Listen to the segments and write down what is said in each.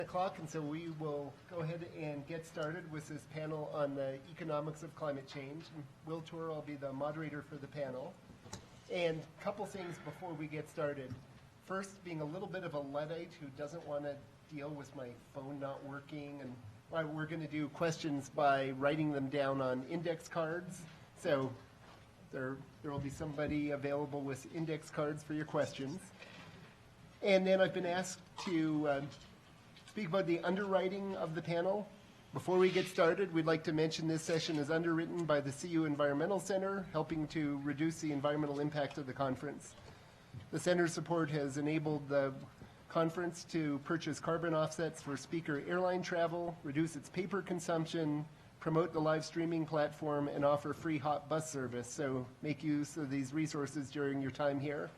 o'clock, and so we will go ahead and get started with this panel on the economics of climate change. And Will Tour will be the moderator for the panel. And a couple things before we get started. First, being a little bit of a Luddite who doesn't want to deal with my phone not working, and we're going to do questions by writing them down on index cards. So there will be somebody available with index cards for your questions. And then I've been asked to speak about the underwriting of the panel. Before we get started, we'd like to mention this session is underwritten by the CU Environmental Center, helping to reduce the environmental impact of the conference. The center's support has enabled the conference to purchase carbon offsets for speaker airline travel, reduce its paper consumption, promote the live streaming platform, and offer free hot bus service. So make use of these resources during your time here.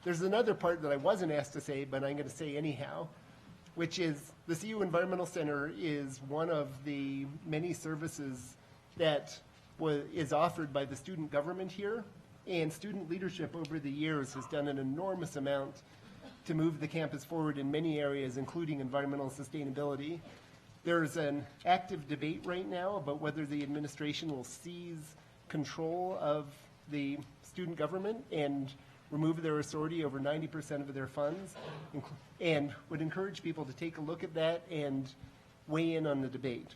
There's another part that I wasn't asked to say, but I'm going to say anyhow, which is the CU Environmental Center is one of the many services that is offered by the student government here, and student leadership over the years has done an enormous amount to move the campus forward in many areas, including environmental sustainability. There's an active debate right now about whether the administration will seize control of the student government and remove their authority over 90% of their funds, and would encourage people to take a look at that and weigh in on the debate.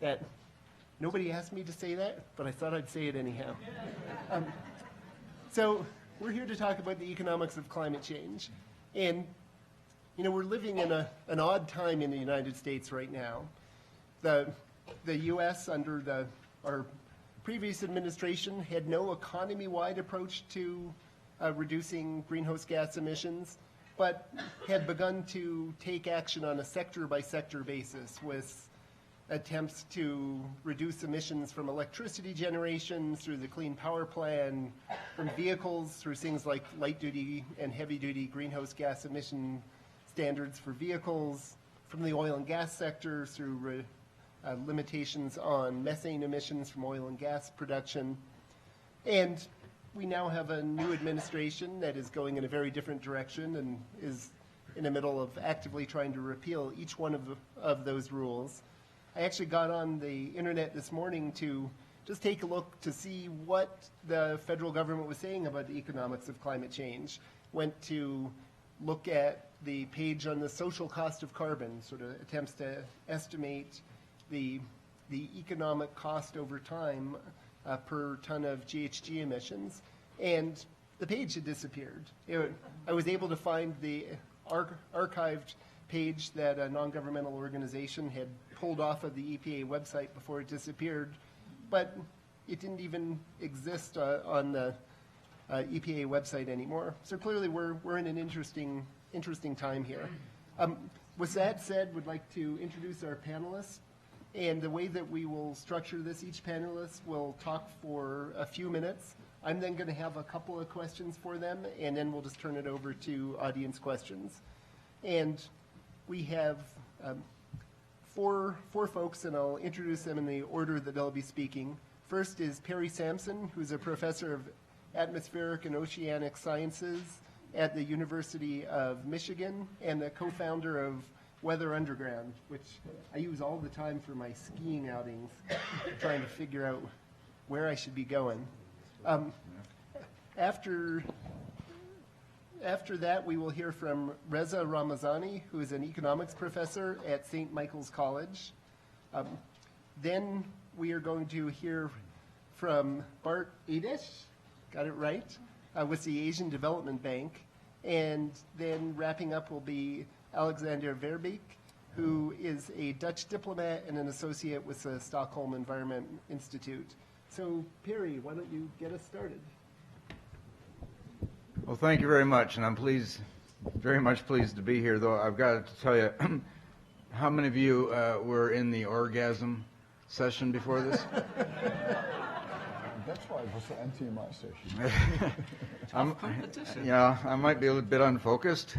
That nobody asked me to say that, but I thought I'd say it anyhow. So we're here to talk about the economics of climate change. And we're living in an odd time in the United States right now. The U.S. under our previous administration had no economy-wide approach to reducing greenhouse gas emissions, but had begun to take action on a sector-by-sector basis with attempts to reduce emissions from electricity generation through the Clean Power Plan, from vehicles through things like light-duty and heavy-duty greenhouse gas emission standards for vehicles, from the oil and gas sector through limitations on methane emissions from oil and gas production. And we now have a new administration that is going in a very different direction and is in the middle of actively trying to repeal each one of those rules. I actually got on the internet this morning to just take a look to see what the federal government was saying about the economics of climate change. Went to look at the page on the social cost of carbon, sort of attempts to estimate the economic cost over time per ton of GHG emissions, and the page had disappeared. I was able to find the archived page that a non-governmental organization had pulled off of the EPA website before it disappeared, but it didn't even exist on the EPA website anymore. So clearly we're in an interesting time here. With that said, we'd like to introduce our panelists. And the way that we will structure this, each panelist will talk for a few minutes. I'm then going to have a couple of questions for them, and then we'll just turn it over to audience questions. And we have four folks, and I'll introduce them in the order that they'll be speaking. First is Perry Sampson, who's a professor of atmospheric and oceanic sciences at the University of Michigan and the co-founder of Weather Underground, which I use all the time for my skiing outings, trying to figure out where I should be going. After that, we will hear from Reza Ramazani, who is an economics professor at St. Michael's College. Then we are going to hear from Bart Adesh, got it right, with the Asian Development Bank. And then wrapping up will be Alexander Verbeek, who is a Dutch diplomat and an associate with the Stockholm Environment Institute. So, Perry, why don't you get us started? Well, thank you very much, and I'm very much pleased to be here, though I've got to tell you, how many of you were in the orgasm session before this? That's why it was so empty in my session. Yeah, I might be a little bit unfocused.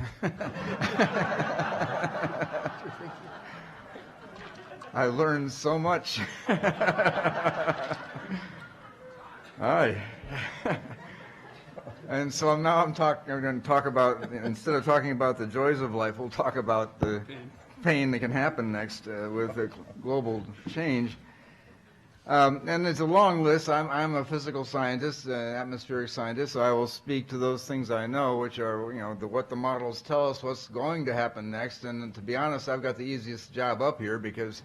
I learned so much. Aye. And so I'm going to talk about, instead of talking about the joys of life, we'll talk about the pain that can happen next with global change. And it's a long list. I'm a physical scientist, atmospheric scientist, so I will speak to those things I know, which are, what the models tell us what's going to happen next. And to be honest, I've got the easiest job up here because,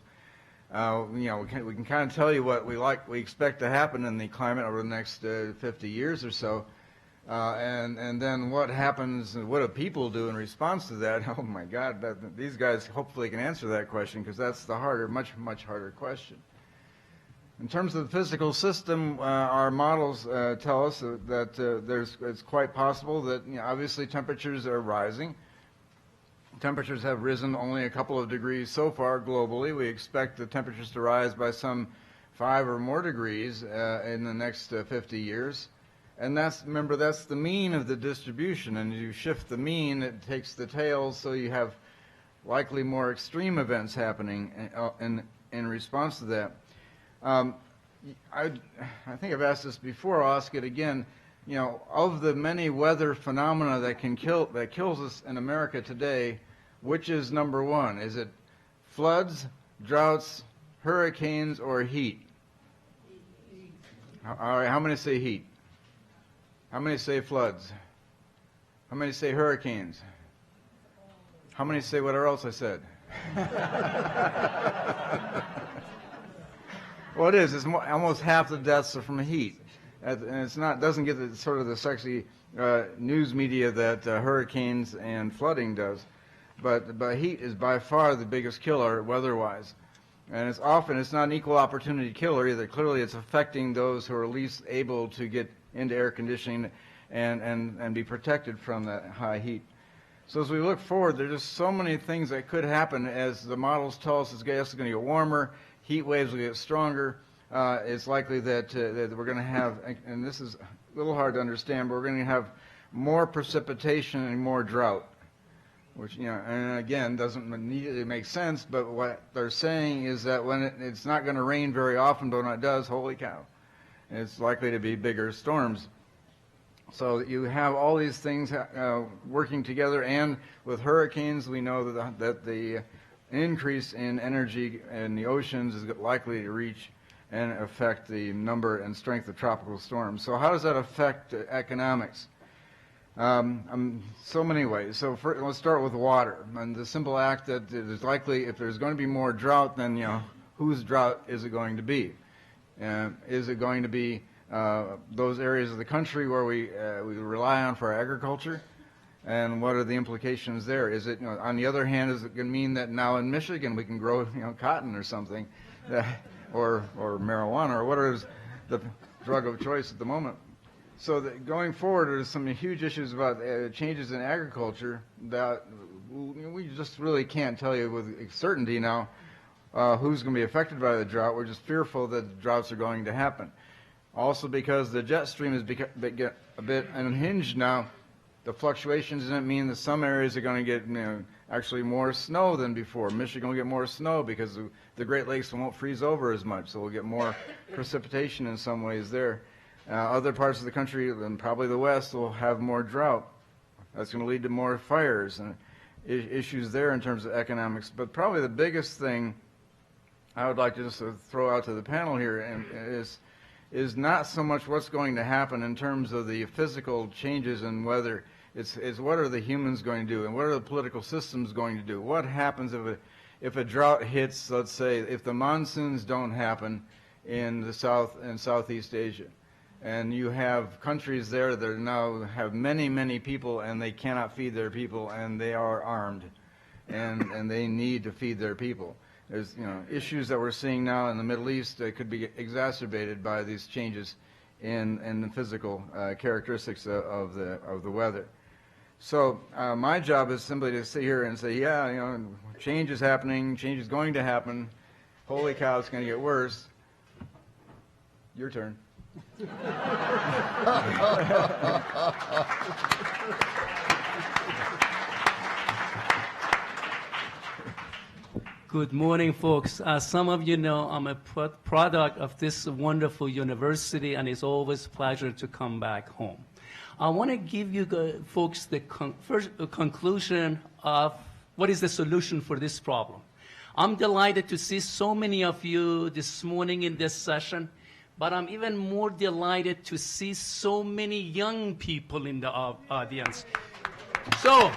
we can kind of tell you what we expect to happen in the climate over the next 50 years or so. And then what happens, what do people do in response to that? Oh my God, these guys hopefully can answer that question, because that's the much harder question. In terms of the physical system, our models tell us that it's quite possible that obviously temperatures are rising. Temperatures have risen only a couple of degrees so far globally. We expect the temperatures to rise by some 5 or more degrees in the next 50 years. And remember, that's the mean of the distribution, and you shift the mean, it takes the tails, so you have likely more extreme events happening in response to that. I think I've asked this before, I'll ask it again. Of the many weather phenomena that kills us in America today, which is number one? Is it floods, droughts, hurricanes, or heat? All right, how many say heat? How many say floods? How many say hurricanes? How many say whatever else I said? Well, it is. It's almost half the deaths are from heat, and doesn't get the sexy news media that hurricanes and flooding does. But heat is by far the biggest killer weather-wise, and it's not an equal opportunity killer either. Clearly, it's affecting those who are least able to get into air conditioning and be protected from that high heat. So as we look forward, there's just so many things that could happen as the models tell us it's going to get warmer. Heat waves will get stronger. It's likely that we're going to have, and this is a little hard to understand, but we're going to have more precipitation and more drought, which, and again, doesn't immediately make sense, but what they're saying is that when it's not going to rain very often, but when it does, holy cow, it's likely to be bigger storms. So you have all these things working together, and with hurricanes, we know that the increase in energy in the oceans is likely to reach and affect the number and strength of tropical storms. So how does that affect economics? So many ways. So let's start with water. And the simple act that it is likely, if there's going to be more drought, then whose drought is it going to be? Is it going to be those areas of the country where we rely on for our agriculture? And what are the implications there? Is it, on the other hand, is it going to mean that now in Michigan we can grow, cotton or something, or marijuana, or whatever is the drug of choice at the moment? So going forward, there's some huge issues about changes in agriculture that we just really can't tell you with certainty now who's going to be affected by the drought. We're just fearful that droughts are going to happen. Also, because the jet stream is a bit unhinged now, the fluctuations doesn't mean that some areas are going to get actually more snow than before. Michigan will get more snow because the Great Lakes won't freeze over as much, so we'll get more precipitation in some ways there. Other parts of the country, and probably the West, will have more drought. That's going to lead to more fires and issues there in terms of economics. But probably the biggest thing I would like to just throw out to the panel here is not so much what's going to happen in terms of the physical changes in weather. It's what are the humans going to do, and what are the political systems going to do? What happens if a drought hits, let's say, if the monsoons don't happen in the South and Southeast Asia, and you have countries there that now have many, many people, and they cannot feed their people, and they are armed, and they need to feed their people. There's issues that we're seeing now in the Middle East that could be exacerbated by these changes in the physical characteristics of the weather. So my job is simply to sit here and say, yeah, change is happening, change is going to happen. Holy cow, it's going to get worse. Your turn. Good morning, folks. As some of you know, I'm a product of this wonderful university, and it's always a pleasure to come back home. I want to give you folks the first conclusion of What is the solution for this problem? I'm delighted to see so many of you this morning in this session, but I'm even more delighted to see so many young people in the audience. So,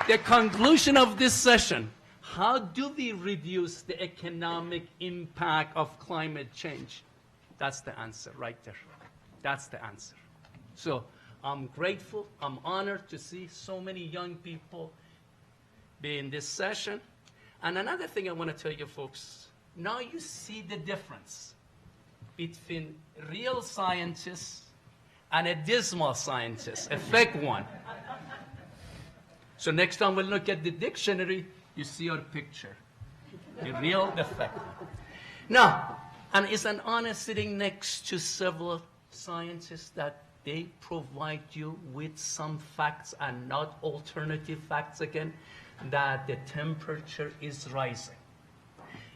the conclusion of this session, how do we reduce the economic impact of climate change? That's the answer right there. That's the answer. So I'm grateful, I'm honored to see so many young people be in this session. And another thing I want to tell you folks, now you see the difference between real scientists and a dismal scientist, a fake one. So next time we look at the dictionary, you see our picture, the real, the fake one. Now, and it's an honor sitting next to several scientists that they provide you with some facts and not alternative facts again, that the temperature is rising.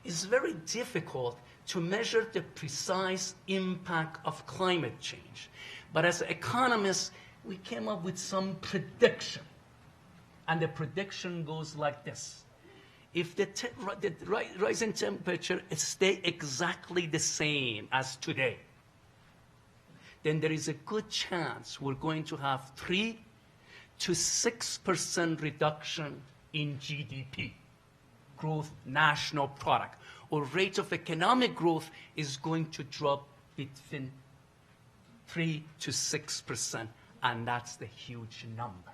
It's very difficult to measure the precise impact of climate change. But as economists, we came up with some prediction. And the prediction goes like this. If the rising temperature stays exactly the same as today, then there is a good chance we're going to have 3 to 6% reduction in GDP, growth national product, or rate of economic growth is going to drop between 3 to 6%, and that's the huge number.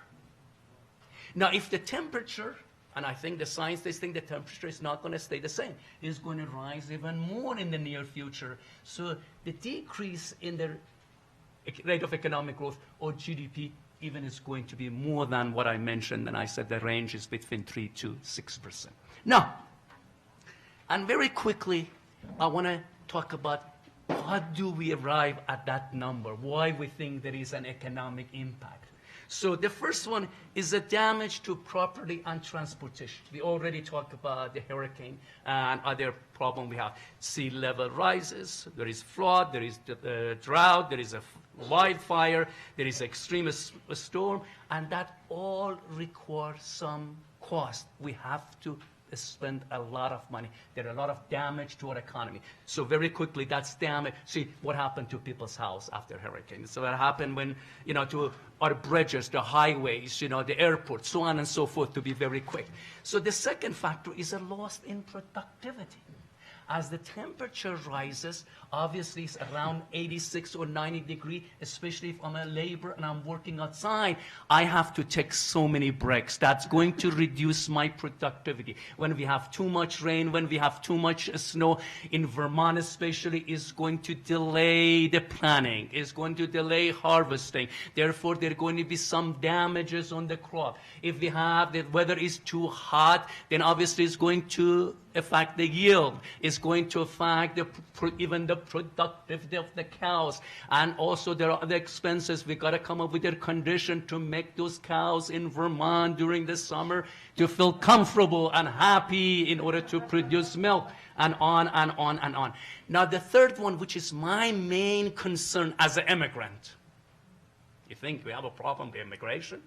Now, if the temperature, and I think the scientists think the temperature is not going to stay the same, it's going to rise even more in the near future. So the decrease in the rate of economic growth or GDP even is going to be more than what I mentioned, and I said the range is between 3 to 6%. Now, and very quickly, I want to talk about how do we arrive at that number, why we think there is an economic impact. So the first one is the damage to property and transportation. We already talked about the hurricane and other problem we have. Sea level rises, there is flood, there is drought, there is a wildfire, there is extreme storm, and that all requires some cost. We have to spend a lot of money. There are a lot of damage to our economy. So very quickly, that's damage. See what happened to people's house after hurricane. So that happened when, to our bridges, the highways, the airports, so on and so forth, to be very quick. So the second factor is a loss in productivity. As the temperature rises, obviously it's around 86 or 90 degrees, especially if I'm a laborer and I'm working outside, I have to take so many breaks. That's going to reduce my productivity. When we have too much rain, when we have too much snow, in Vermont especially, is going to delay the planting, is going to delay harvesting. Therefore, there are going to be some damages on the crop. If we have the weather is too hot, then obviously it's going to affect the yield. It's going to affect even the productivity of the cows. And also there are other expenses. We got to come up with a condition to make those cows in Vermont during the summer to feel comfortable and happy in order to produce milk, and on and on and on. Now the third one, which is my main concern as an immigrant. You think we have a problem with immigration?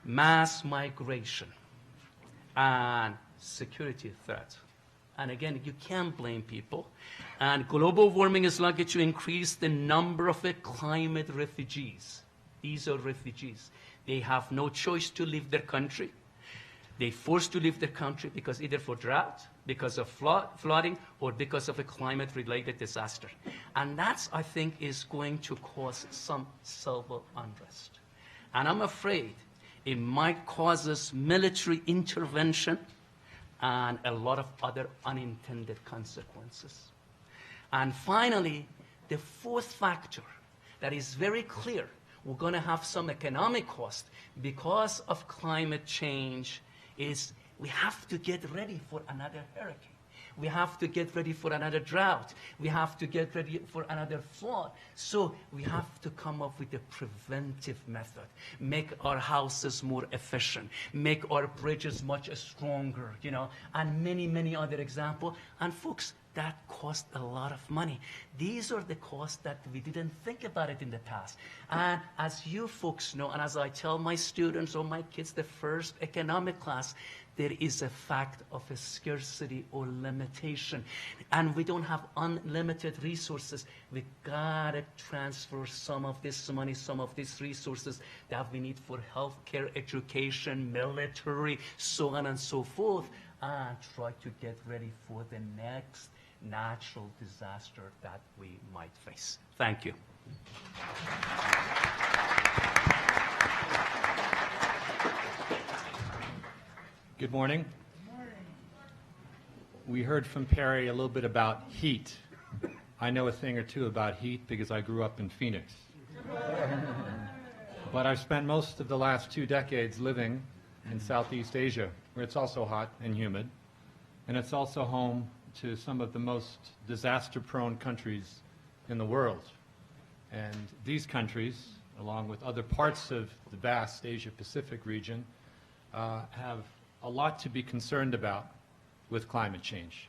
Mass migration and security threat. And again, you can't blame people. And global warming is likely to increase the number of climate refugees. These are refugees. They have no choice to leave their country. They're forced to leave their country because either for drought, because of flooding, or because of a climate-related disaster. And that's, I think, is going to cause some civil unrest. And I'm afraid it might cause us military intervention and a lot of other unintended consequences. And finally, the fourth factor that is very clear, we're going to have some economic cost because of climate change, is we have to get ready for another hurricane. We have to get ready for another drought. We have to get ready for another flood. So we have to come up with a preventive method, make our houses more efficient, make our bridges much stronger, and many, many other examples. And folks, that costs a lot of money. These are the costs that we didn't think about it in the past. And as you folks know, and as I tell my students or my kids the first economic class, there is a fact of a scarcity or limitation. And we don't have unlimited resources. We gotta transfer some of this money, some of these resources that we need for healthcare, education, military, so on and so forth, and try to get ready for the next natural disaster that we might face. Thank you. Good morning. We heard from Perry a little bit about heat. I know a thing or two about heat because I grew up in Phoenix. But I've spent most of the last 2 decades living in Southeast Asia, where it's also hot and humid, and it's also home to some of the most disaster-prone countries in the world. And these countries, along with other parts of the vast Asia-Pacific region, have a lot to be concerned about with climate change.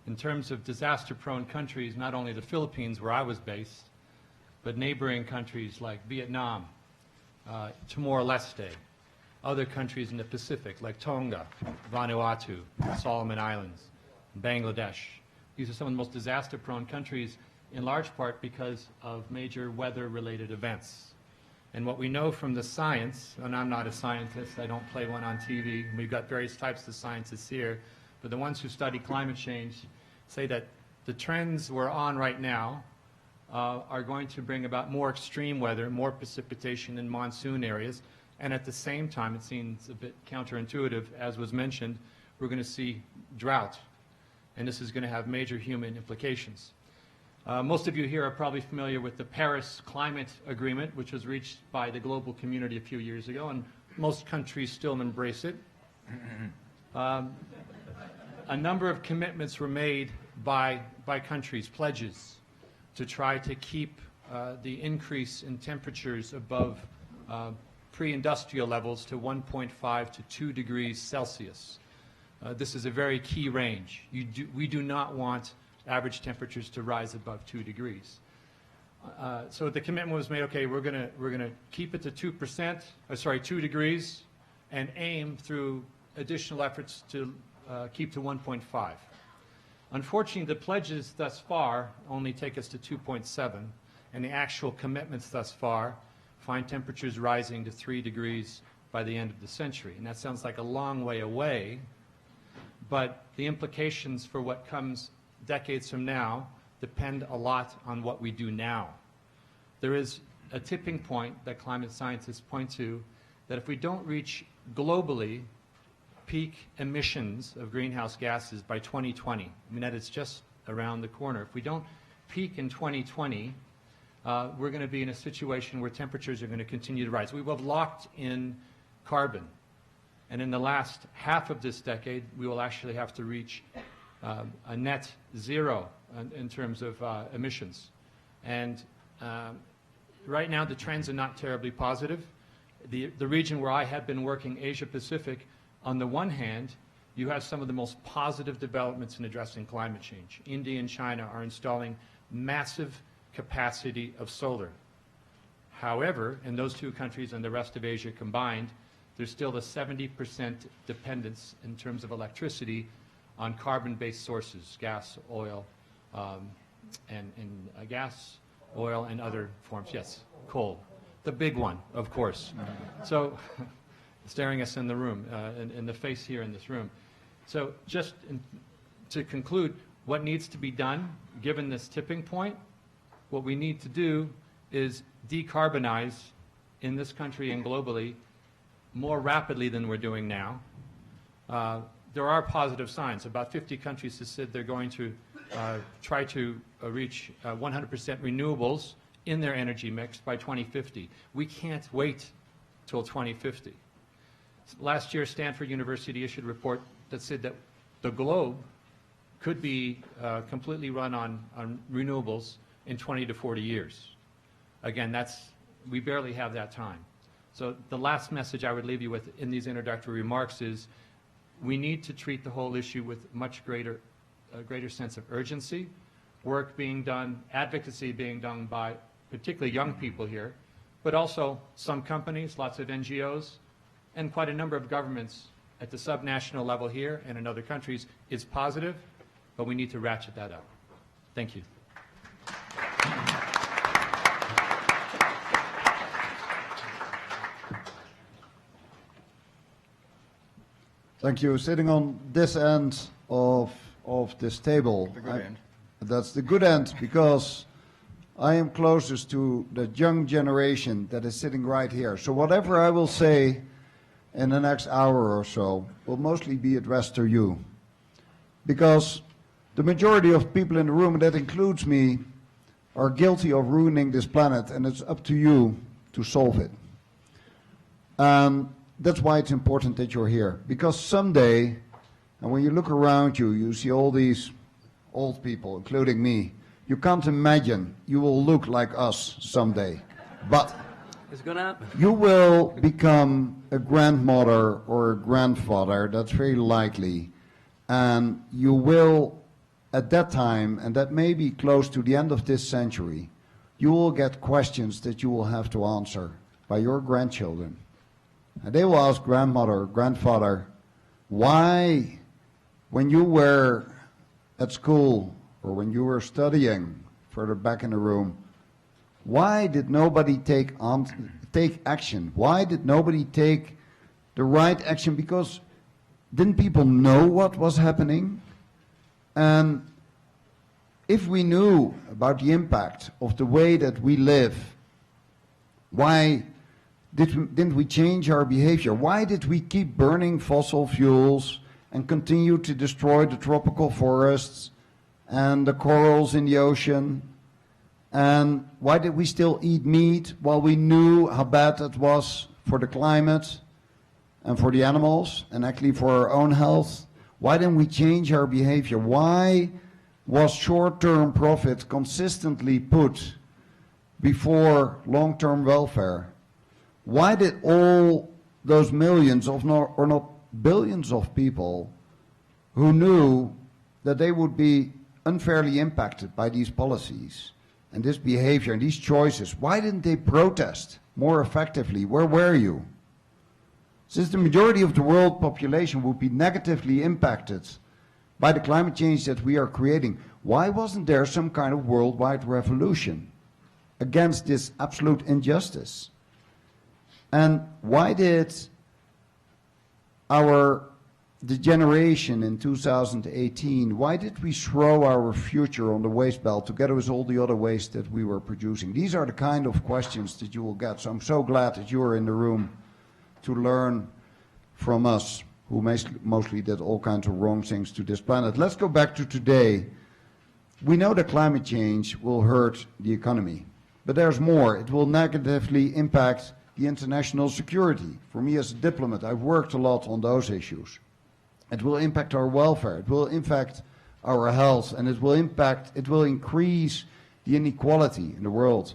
In terms of disaster-prone countries, not only the Philippines, where I was based, but neighboring countries like Vietnam, Timor-Leste, other countries in the Pacific like Tonga, Vanuatu, Solomon Islands, Bangladesh. These are some of the most disaster-prone countries, in large part because of major weather-related events. And what we know from the science, and I'm not a scientist, I don't play one on TV, we've got various types of scientists here, but the ones who study climate change say that the trends we're on right now are going to bring about more extreme weather, more precipitation in monsoon areas, and at the same time, it seems a bit counterintuitive, as was mentioned, we're going to see drought, and this is going to have major human implications. Most of you here are probably familiar with the Paris Climate Agreement, which was reached by the global community a few years ago, and most countries still embrace it. A number of commitments were made by countries, pledges, to try to keep the increase in temperatures above pre-industrial levels to 1.5 to 2 degrees Celsius. This is a very key range. We do not want average temperatures to rise above 2 degrees. So the commitment was made, okay, we're gonna keep it to 2 degrees, and aim through additional efforts to keep to 1.5. Unfortunately, the pledges thus far only take us to 2.7, and the actual commitments thus far find temperatures rising to 3 degrees by the end of the century. And that sounds like a long way away, but the implications for what comes decades from now depend a lot on what we do now. There is a tipping point that climate scientists point to, that if we don't reach globally peak emissions of greenhouse gases by 2020, I mean, that it's just around the corner. If we don't peak in 2020, we're going to be in a situation where temperatures are going to continue to rise. We will have locked in carbon, and in the last half of this decade, we will actually have to reach a net zero in terms of emissions. And right now, the trends are not terribly positive. The region where I have been working, Asia Pacific, on the one hand, you have some of the most positive developments in addressing climate change. India and China are installing massive capacity of solar. However, in those two countries and the rest of Asia combined, there's still a 70% dependence in terms of electricity on carbon-based sources, gas, oil, and gas, oil, and other forms. Yes, coal. The big one, of course. So, staring us in the room, in the face here in this room. So just to conclude, what needs to be done, given this tipping point, what we need to do is decarbonize in this country and globally more rapidly than we're doing now. There are positive signs. About 50 countries have said they're going to try to reach 100% renewables in their energy mix by 2050. We can't wait till 2050. Last year, Stanford University issued a report that said that the globe could be completely run on renewables in 20 to 40 years. Again, we barely have that time. So the last message I would leave you with in these introductory remarks is we need to treat the whole issue with much greater a greater sense of urgency, work being done, advocacy being done by particularly young people here, but also some companies, lots of NGOs, and quite a number of governments at the subnational level here and in other countries is positive, but we need to ratchet that up. Thank you. Thank you. Sitting on this end of this table. The good end. That's the good end, because I am closest to the young generation that is sitting right here. So whatever I will say in the next hour or so will mostly be addressed to you. Because the majority of people in the room, and that includes me, are guilty of ruining this planet, and it's up to you to solve it. That's why it's important that you're here. Because someday, and when you look around you, you see all these old people, including me. You can't imagine you will look like us someday. But It's going to happen. you will become a grandmother or a grandfather, that's very likely. And you will, at that time, and that may be close to the end of this century, you will get questions that you will have to answer by your grandchildren. And they will ask grandmother or grandfather, why, when you were at school or when you were studying further back in the room, why did nobody take action? Why did nobody take the right action? Because didn't people know what was happening? And if we knew about the impact of the way that we live, why didn't we change our behavior? Why did we keep burning fossil fuels and continue to destroy the tropical forests and the corals in the ocean? And why did we still eat meat while we knew how bad it was for the climate and for the animals and actually for our own health? Why didn't we change our behavior? Why was short-term profit consistently put before long-term welfare? Why did all those millions of or not billions of people who knew that they would be unfairly impacted by these policies and this behavior and these choices, why didn't they protest more effectively? Where were you? Since the majority of the world population would be negatively impacted by the climate change that we are creating, why wasn't there some kind of worldwide revolution against this absolute injustice? And why did the generation in 2018, why did we throw our future on the waste belt together with all the other waste that we were producing? These are the kind of questions that you will get. So I'm so glad that you are in the room to learn from us, who mostly did all kinds of wrong things to this planet. Let's go back to today. We know that climate change will hurt the economy, but there's more. It will negatively impact the international security. For me as a diplomat, I've worked a lot on those issues. It will impact our welfare, it will impact our health, and it will increase the inequality in the world.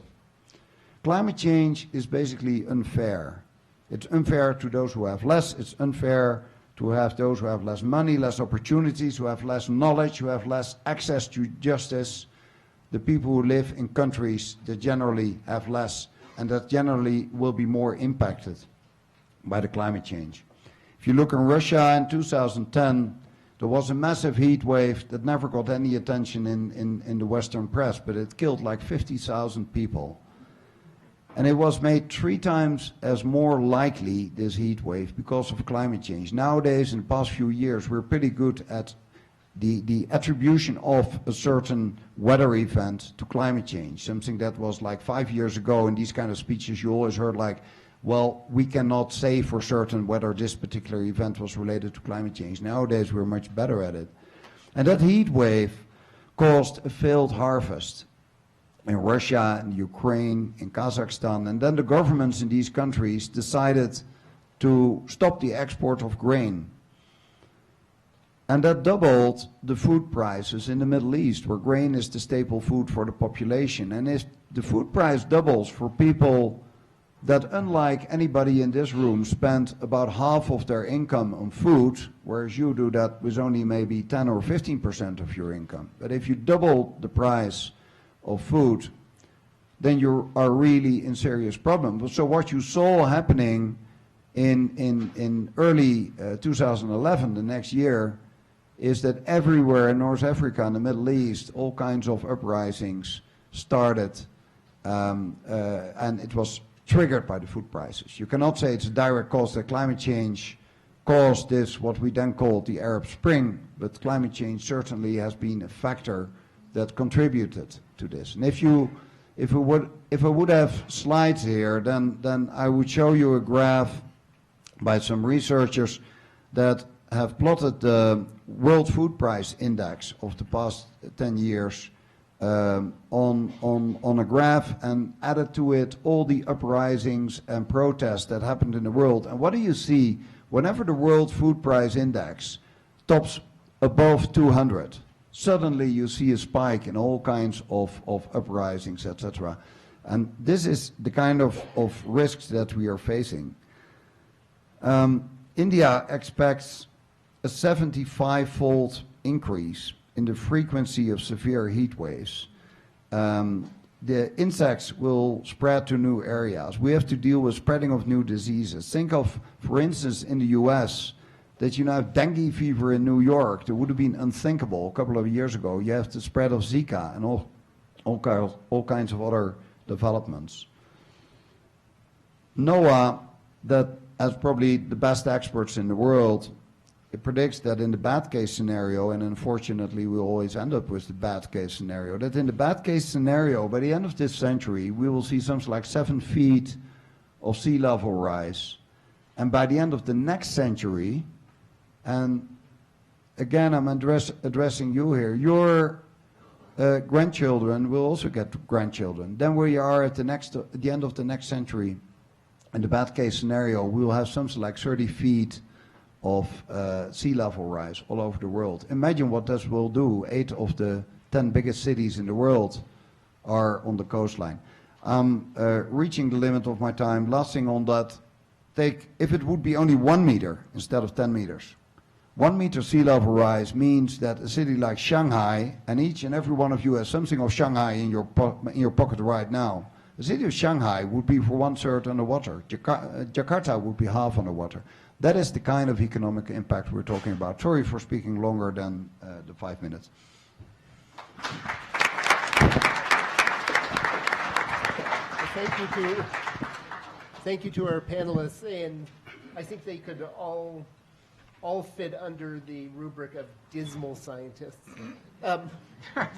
Climate change is basically unfair. It's unfair to those who have less, it's unfair to have those who have less money, less opportunities, who have less knowledge, who have less access to justice, the people who live in countries that generally have less and that generally will be more impacted by the climate change. If you look in Russia in 2010, there was a massive heat wave that never got any attention in the Western press, but it killed like 50,000 people. And it was made 3 times as more likely, this heat wave, because of climate change. Nowadays, in the past few years, we're pretty good at the attribution of a certain weather event to climate change, something that was like 5 years ago in these kind of speeches you always heard like, well, we cannot say for certain whether this particular event was related to climate change. Nowadays we're much better at it. And that heat wave caused a failed harvest in Russia, in Ukraine, in Kazakhstan, and then the governments in these countries decided to stop the export of grain. And that doubled the food prices in the Middle East, where grain is the staple food for the population. And if the food price doubles for people that unlike anybody in this room spent about half of their income on food, whereas you do that with only maybe 10 or 15% of your income. But if you double the price of food, then you are really in serious problem. So what you saw happening in early 2011, the next year, is that everywhere in North Africa and the Middle East, all kinds of uprisings started, and it was triggered by the food prices. You cannot say it's a direct cause that climate change caused this, what we then called the Arab Spring, but climate change certainly has been a factor that contributed to this. And if I would have slides here, then I would show you a graph by some researchers that have plotted the World Food Price Index of the past 10 years on a graph, and added to it all the uprisings and protests that happened in the world. And what do you see? Whenever the World Food Price Index tops above 200, suddenly you see a spike in all kinds of uprisings, etc. And this is the kind of risks that we are facing. India expects a 75-fold increase in the frequency of severe heat waves. The insects will spread to new areas. We have to deal with spreading of new diseases. Think of, for instance, in the US, that you now have dengue fever in New York. That would have been unthinkable a couple of years ago. You have the spread of Zika and all kinds of other developments. NOAA, that has probably the best experts in the world, it predicts that in the bad case scenario, and unfortunately we always end up with the bad case scenario, that in the bad case scenario, by the end of this century, we will see something like 7 feet of sea level rise. And by the end of the next century, and again I'm addressing you here, your grandchildren will also get grandchildren. Then we are at the end of the next century, in the bad case scenario, we will have something like 30 feet of sea level rise all over the world. Imagine what this will do. 8 of the 10 biggest cities in the world are on the coastline. I'm reaching the limit of my time. Last thing on that, if it would be only 1 meter instead of 10 meters. 1 meter sea level rise means that a city like Shanghai, and each and every one of you has something of Shanghai in your pocket right now. The city of Shanghai would be for 1/3 underwater. Jakarta would be half underwater. That is the kind of economic impact we're talking about. Sorry for speaking longer than the 5 minutes. Thank you to our panelists, and I think they could all fit under the rubric of dismal scientists.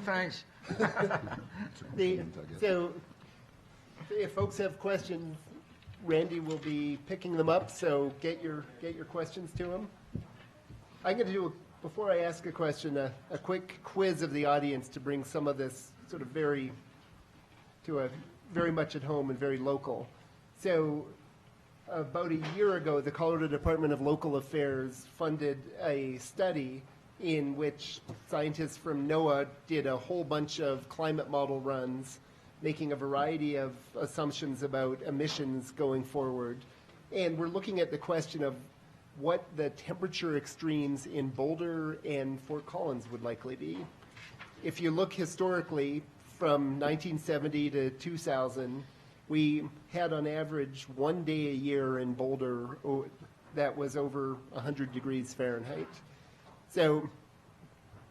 Thanks. So if folks have questions, Randy will be picking them up, so get your questions to him. I'm going to do, before I ask a question, a quick quiz of the audience to bring some of this sort of very much at home and very local. So about a year ago, the Colorado Department of Local Affairs funded a study in which scientists from NOAA did a whole bunch of climate model runs, making a variety of assumptions about emissions going forward. And we're looking at the question of what the temperature extremes in Boulder and Fort Collins would likely be. If you look historically, from 1970 to 2000, we had on average 1 day a year in Boulder that was over 100 degrees Fahrenheit. So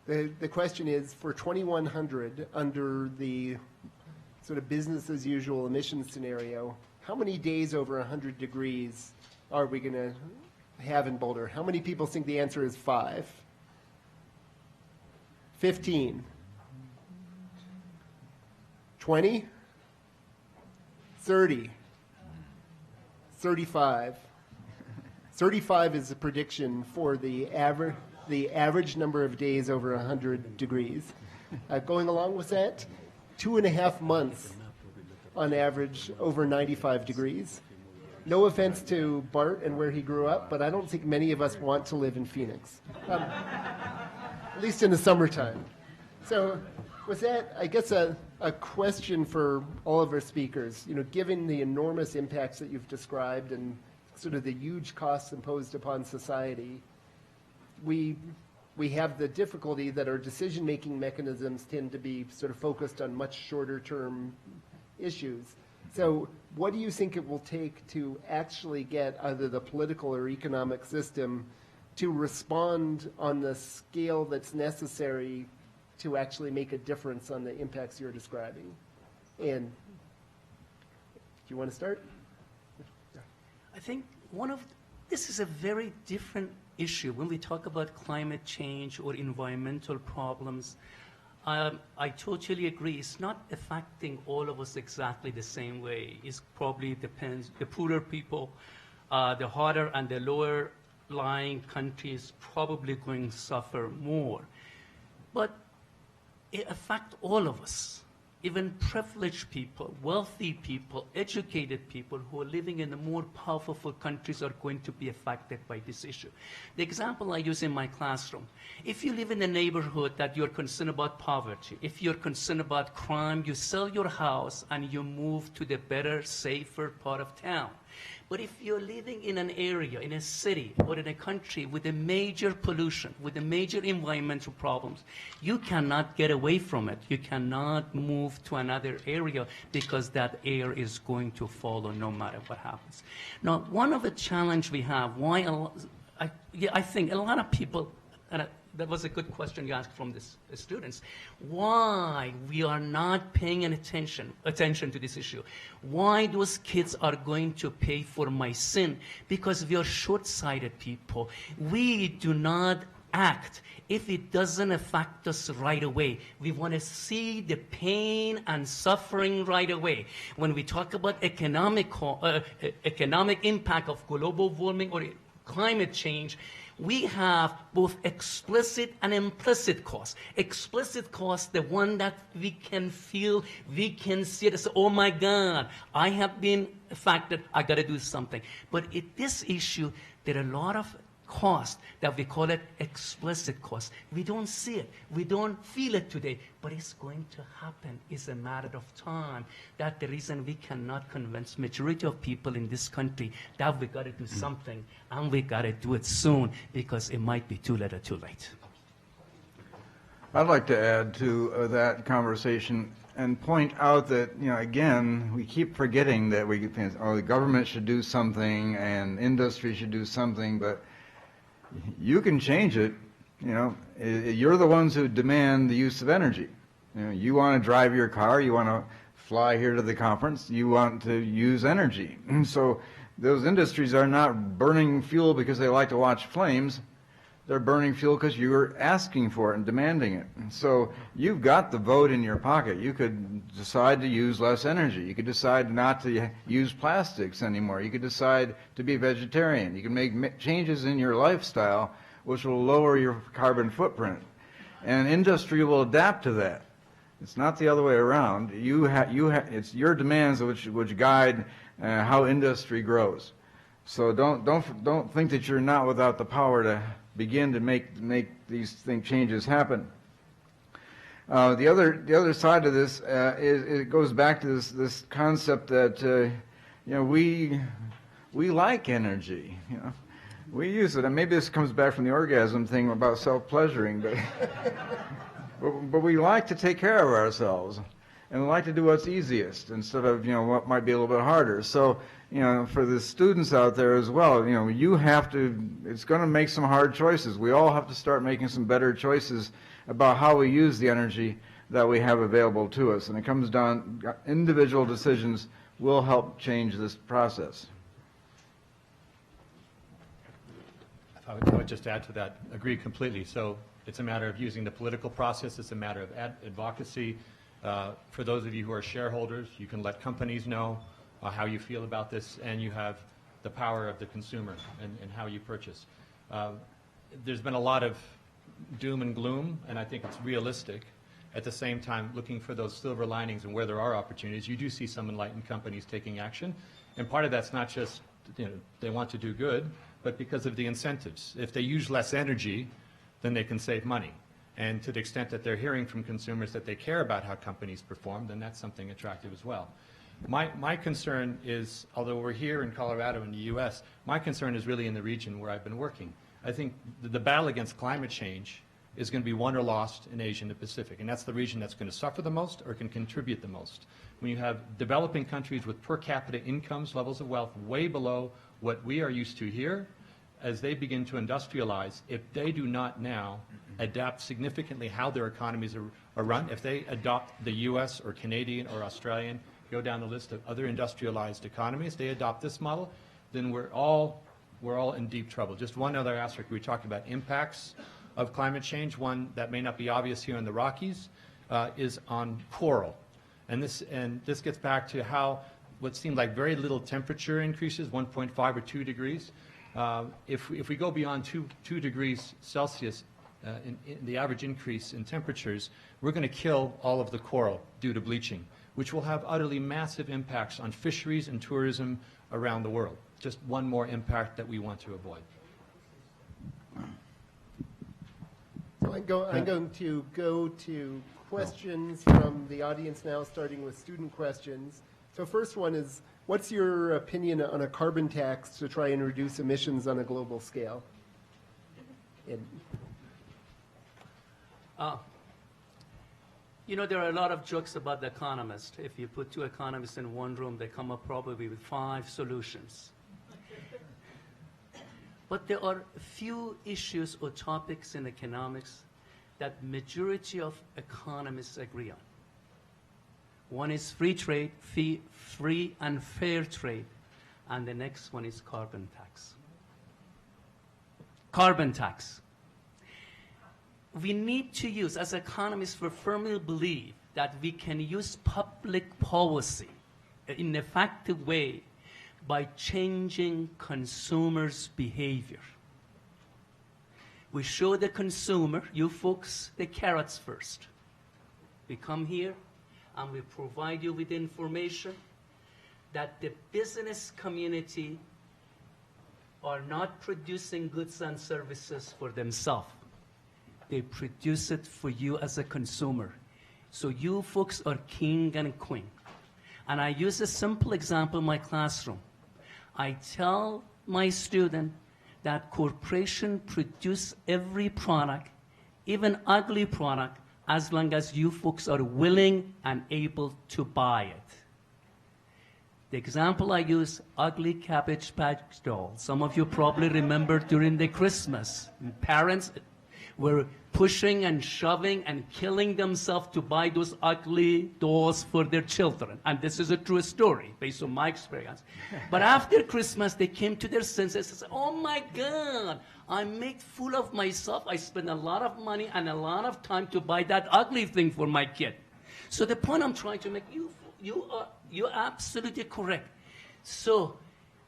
the question is, for 2100, under the sort of business as usual emissions scenario, how many days over 100 degrees are we going to have in Boulder? How many people think the answer is 5? 15? 20? 30? 35? 35 is the prediction for the average number of days over 100 degrees. Going along with that, 2.5 months on average over 95 degrees. No offense to Bart and where he grew up, but I don't think many of us want to live in Phoenix, at least in the summertime. So Was that, I guess, a question for all of our speakers? You know, given the enormous impacts that you've described and sort of the huge costs imposed upon society, we have the difficulty that our decision-making mechanisms tend to be sort of focused on much shorter-term issues. So what do you think it will take to actually get either the political or economic system to respond on the scale that's necessary to actually make a difference on the impacts you're describing? And do you want to start? I think this is a very different issue when we talk about climate change or environmental problems. I totally agree. It's not affecting all of us exactly the same way. It probably depends. The poorer people, the harder and the lower lying countries probably going to suffer more. But it affects all of us, even privileged people, wealthy people, educated people who are living in the more powerful countries are going to be affected by this issue. The example I use in my classroom, if you live in a neighborhood that you're concerned about poverty, if you're concerned about crime, you sell your house and you move to the better, safer part of town. But if you're living in an area, in a city, or in a country with a major pollution, with a major environmental problems, you cannot get away from it. You cannot move to another area because that air is going to follow no matter what happens. Now, one of the challenges we have, I think a lot of people, and that was a good question you asked from the students, why we are not paying attention to this issue. Why those kids are going to pay for my sin? Because we are short-sighted people. We do not act if it doesn't affect us right away. We want to see the pain and suffering right away. When we talk about economic impact of global warming or climate change, we have both explicit and implicit costs. Explicit costs, the one that we can feel, we can see it as, oh my God, I have been affected, I got to do something. But this issue, there are a lot of costs that we call it explicit costs. We don't see it, we don't feel it today, but it's going to happen. It's a matter of time. That's the reason we cannot convince majority of people in this country that we got to do something, and we got to do it soon, because it might be too late or too late. I'd like to add to that conversation and point out that, you know, again, we keep forgetting that the government should do something and industry should do something, but you can change it. You know, you're the ones who demand the use of energy. You know, you want to drive your car, you want to fly here to the conference, you want to use energy. So those industries are not burning fuel because they like to watch flames. They're burning fuel because you're asking for it and demanding it. So you've got the vote in your pocket. You could decide to use less energy. You could decide not to use plastics anymore. You could decide to be vegetarian. You can make changes in your lifestyle which will lower your carbon footprint. And industry will adapt to that. It's not the other way around. It's your demands which guide how industry grows. So don't think that you're not without the power to begin to make these changes happen. The other side of this is it goes back to this concept that you know, we like energy. You know, we use it, and maybe this comes back from the orgasm thing about self-pleasuring, but but we like to take care of ourselves, and we like to do what's easiest instead of, you know, what might be a little bit harder. So, you know, for the students out there as well, you know, you have to, it's going to make some hard choices. We all have to start making some better choices about how we use the energy that we have available to us. And it comes down, individual decisions will help change this process. I would just add to that, agree completely. So it's a matter of using the political process, it's a matter of advocacy. For those of you who are shareholders, you can let companies know how you feel about this, and you have the power of the consumer and how you purchase. There's been a lot of doom and gloom, and I think it's realistic. At the same time, looking for those silver linings and where there are opportunities, you do see some enlightened companies taking action. And part of that's not just, you know, they want to do good, but because of the incentives. If they use less energy, then they can save money. And to the extent that they're hearing from consumers that they care about how companies perform, then that's something attractive as well. My concern is, although we're here in Colorado in the U.S., my concern is really in the region where I've been working. I think the battle against climate change is going to be won or lost in Asia and the Pacific, and that's the region that's going to suffer the most or can contribute the most. When you have developing countries with per capita incomes, levels of wealth way below what we are used to here, as they begin to industrialize, if they do not now adapt significantly how their economies are run, if they adopt the U.S. or Canadian or Australian, go down the list of other industrialized economies, they adopt this model, then we're all in deep trouble. Just one other aspect, we talked about impacts of climate change. One that may not be obvious here in the Rockies is on coral. And this gets back to how what seemed like very little temperature increases, 1.5 or 2 degrees. If we go beyond 2 degrees Celsius in the average increase in temperatures, we're going to kill all of the coral due to bleaching, which will have utterly massive impacts on fisheries and tourism around the world. Just one more impact that we want to avoid. So I'm going to go to questions from the audience now, starting with student questions. So first one is, what's your opinion on a carbon tax to try and reduce emissions on a global scale? You know, there are a lot of jokes about the economist. If you put 2 economists in one room, they come up probably with 5 solutions. But there are a few issues or topics in economics that majority of economists agree on. One is free trade, free and fair trade, and the next one is carbon tax. Carbon tax. We need to use, as economists, we firmly believe that we can use public policy in an effective way by changing consumers' behavior. We show the consumer, you folks, the carrots first. We come here and we provide you with information that the business community are not producing goods and services for themselves. They produce it for you as a consumer. So you folks are king and queen. And I use a simple example in my classroom. I tell my student that corporations produce every product, even ugly product, as long as you folks are willing and able to buy it. The example I use, ugly Cabbage Patch doll. Some of you probably remember during the Christmas, parents were pushing and shoving and killing themselves to buy those ugly dolls for their children. And this is a true story based on my experience. But after Christmas, they came to their senses and said, oh my God, I made fool of myself. I spent a lot of money and a lot of time to buy that ugly thing for my kid. So the point I'm trying to make, you're absolutely correct. So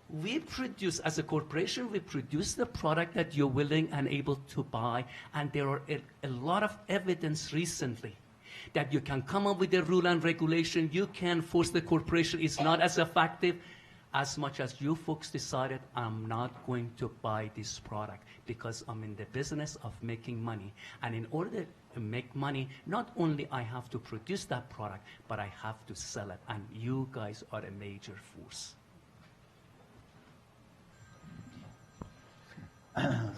we produce, as a corporation, we produce the product that you're willing and able to buy, and there are a lot of evidence recently that you can come up with a rule and regulation, you can force the corporation, it's not as effective as much as you folks decided, I'm not going to buy this product because I'm in the business of making money. And in order to make money, not only I have to produce that product, but I have to sell it, and you guys are a major force.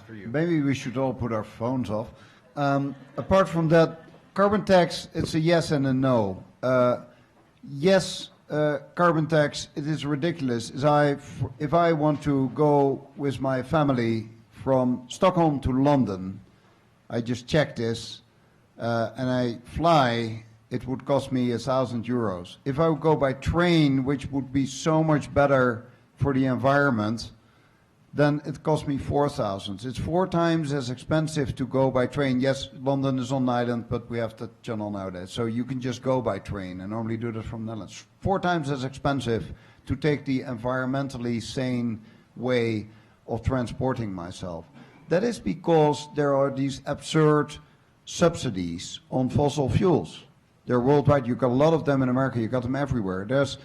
For you. Maybe we should all put our phones off. Apart from that, carbon tax, it's a yes and a no. Yes, carbon tax, it is ridiculous. If I want to go with my family from Stockholm to London, I just checked this, and I fly, it would cost me €1,000. If I would go by train, which would be so much better for the environment, then it cost me 4,000. It's 4 times as expensive to go by train. Yes, London is on an island, but we have the channel nowadays. So you can just go by train and normally do that from the Netherlands. 4 times as expensive to take the environmentally sane way of transporting myself. That is because there are these absurd subsidies on fossil fuels. They're worldwide. You've got a lot of them in America. You've got them everywhere. There's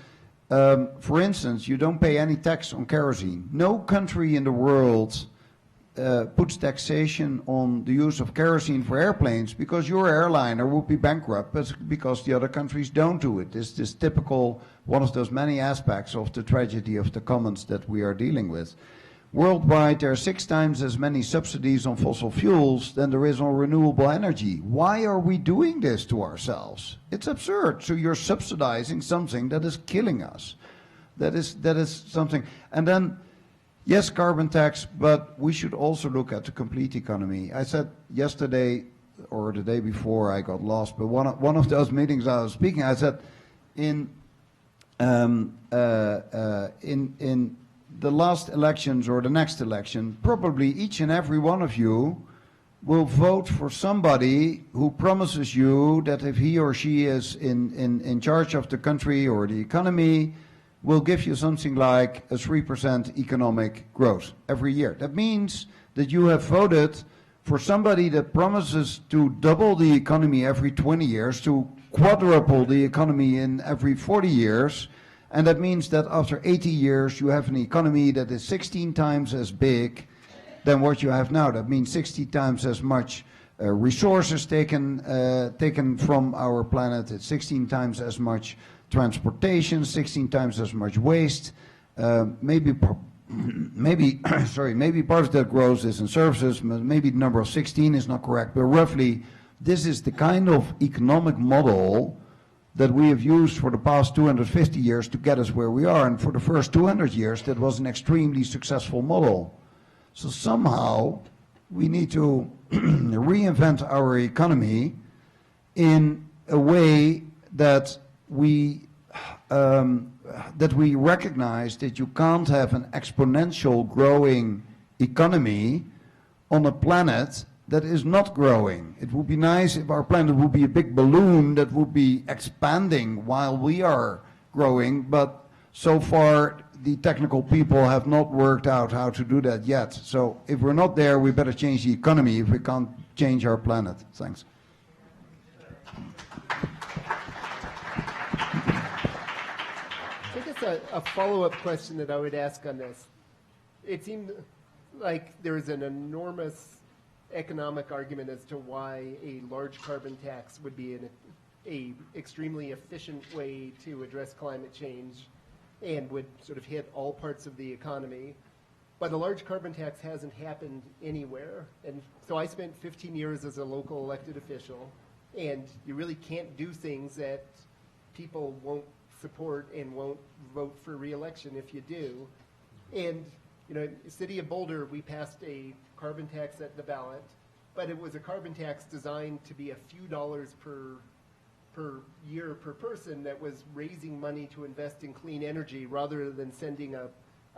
for instance, you don't pay any tax on kerosene. No country in the world puts taxation on the use of kerosene for airplanes because your airliner would be bankrupt because the other countries don't do it. It's this typical, one of those many aspects of the tragedy of the commons that we are dealing with. Worldwide, there are 6 times as many subsidies on fossil fuels than there is on renewable energy. Why are we doing this to ourselves? It's absurd. So you're subsidizing something that is killing us. That is something. And then, yes, carbon tax, but we should also look at the complete economy. I said yesterday or the day before, I got lost, but one of those meetings I was speaking, I said in the last elections or the next election, probably each and every one of you will vote for somebody who promises you that if he or she is in charge of the country or the economy, will give you something like a 3% economic growth every year. That means that you have voted for somebody that promises to double the economy every 20 years, to quadruple the economy in every 40 years, and that means that after 80 years you have an economy that is 16 times as big than what you have now. That means 60 times as much resources taken from our planet. It's 16 times as much transportation, 16 times as much waste. Maybe maybe part of that growth is in services. Maybe the number of 16 is not correct, but roughly this is the kind of economic model that we have used for the past 250 years to get us where we are. And for the first 200 years, that was an extremely successful model. So somehow we need to reinvent our economy in a way that we recognize that you can't have an exponential growing economy on a planet that is not growing. It would be nice if our planet would be a big balloon that would be expanding while we are growing, but so far the technical people have not worked out how to do that yet. So if we're not there, we better change the economy if we can't change our planet. Thanks. I guess a follow-up question that I would ask on this. It seemed like there is an enormous economic argument as to why a large carbon tax would be a extremely efficient way to address climate change and would sort of hit all parts of the economy. But a large carbon tax hasn't happened anywhere. And so I spent 15 years as a local elected official, and you really can't do things that people won't support and won't vote for re-election if you do. And you know, the city of Boulder, we passed a carbon tax at the ballot, but it was a carbon tax designed to be a few dollars per year per person that was raising money to invest in clean energy rather than sending a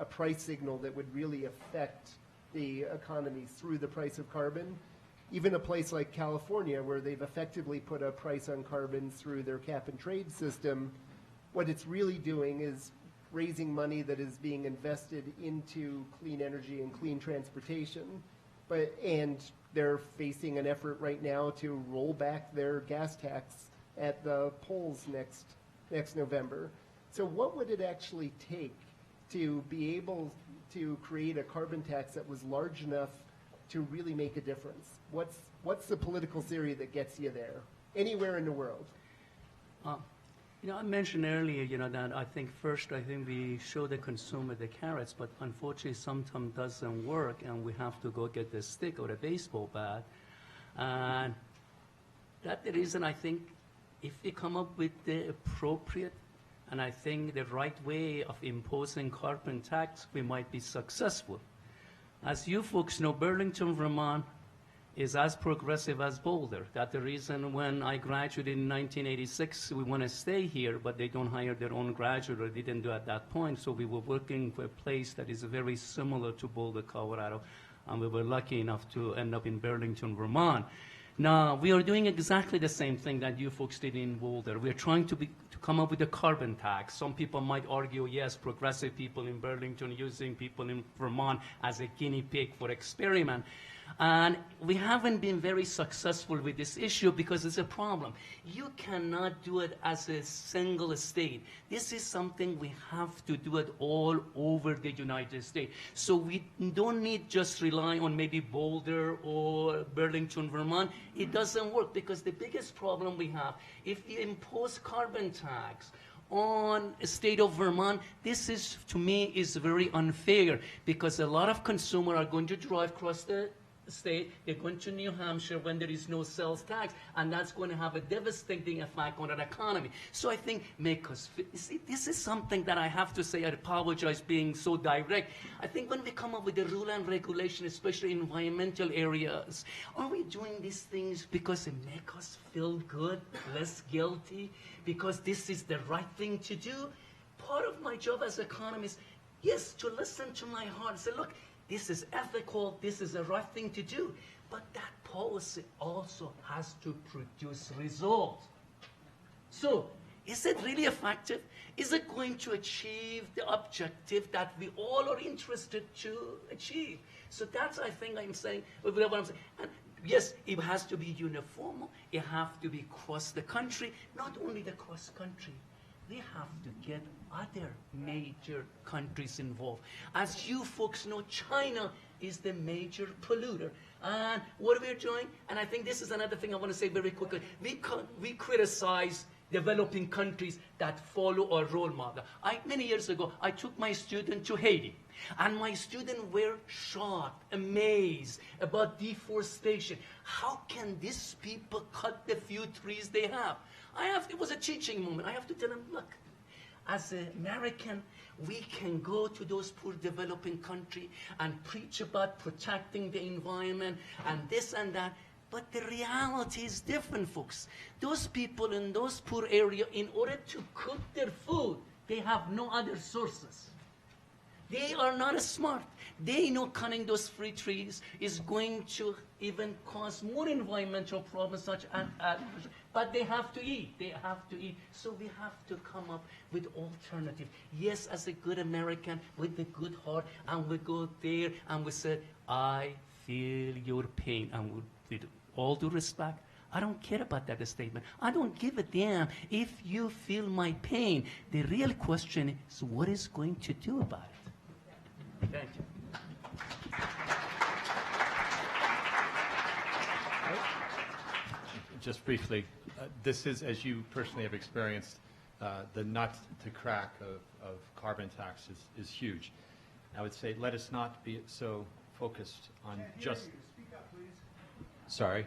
price signal that would really affect the economy through the price of carbon. Even a place like California, where they've effectively put a price on carbon through their cap and trade system, what it's really doing is raising money that is being invested into clean energy and clean transportation. And they're facing an effort right now to roll back their gas tax at the polls next November. So what would it actually take to be able to create a carbon tax that was large enough to really make a difference? What's the political theory that gets you there, anywhere in the world? You know, I mentioned earlier, you know, that I think we show the consumer the carrots, but unfortunately sometimes doesn't work, and we have to go get the stick or the baseball bat. And that's the reason I think if we come up with the appropriate and I think the right way of imposing carbon tax, we might be successful. As you folks know, Burlington, Vermont is as progressive as Boulder. That's the reason when I graduated in 1986, we want to stay here, but they don't hire their own graduate, or they didn't do at that point. So we were working for a place that is very similar to Boulder, Colorado, and we were lucky enough to end up in Burlington, Vermont. Now, we are doing exactly the same thing that you folks did in Boulder. We're trying to come up with a carbon tax. Some people might argue, yes, progressive people in Burlington using people in Vermont as a guinea pig for experiment. And we haven't been very successful with this issue because it's a problem. You cannot do it as a single state. This is something we have to do it all over the United States. So we don't need just rely on maybe Boulder or Burlington, Vermont. It doesn't work because the biggest problem we have, if you impose carbon tax on the state of Vermont, this is, to me, is very unfair because a lot of consumers are going to drive across the state, they're going to New Hampshire when there is no sales tax, and that's going to have a devastating effect on our economy. So I think make us fit. You see, this is something that I have to say, I apologize being so direct. I think when we come up with the rule and regulation, especially in environmental areas, are we doing these things because it makes us feel good, less guilty, because this is the right thing to do? Part of my job as economist, yes, to listen to my heart, say, look, this is ethical, this is the right thing to do. But that policy also has to produce results. So, is it really effective? Is it going to achieve the objective that we all are interested to achieve? So that's, I think, I'm saying, what I'm saying. And yes, it has to be uniform. It has to be across the country, not only the cross country. We have to get other major countries involved. As you folks know, China is the major polluter. And what we're doing, and I think this is another thing I want to say very quickly, we criticize developing countries that follow our role model. Many years ago, I took my student to Haiti. And my students were shocked, amazed about deforestation. How can these people cut the few trees they have? It was a teaching moment. I have to tell them, look, as an American, we can go to those poor developing countries and preach about protecting the environment and this and that. But the reality is different, folks. Those people in those poor areas, in order to cook their food, they have no other sources. They are not smart. They know cutting those free trees is going to even cause more environmental problems, such as, but they have to eat. They have to eat. So we have to come up with alternative. Yes, as a good American with a good heart, and we go there and we say, I feel your pain. And with all due respect, I don't care about that statement. I don't give a damn if you feel my pain. The real question is, what is going to do about it? Thank you. Just briefly, this is, as you personally have experienced, the nut to crack of carbon tax is huge. I would say let us not be so focused on just... Sorry.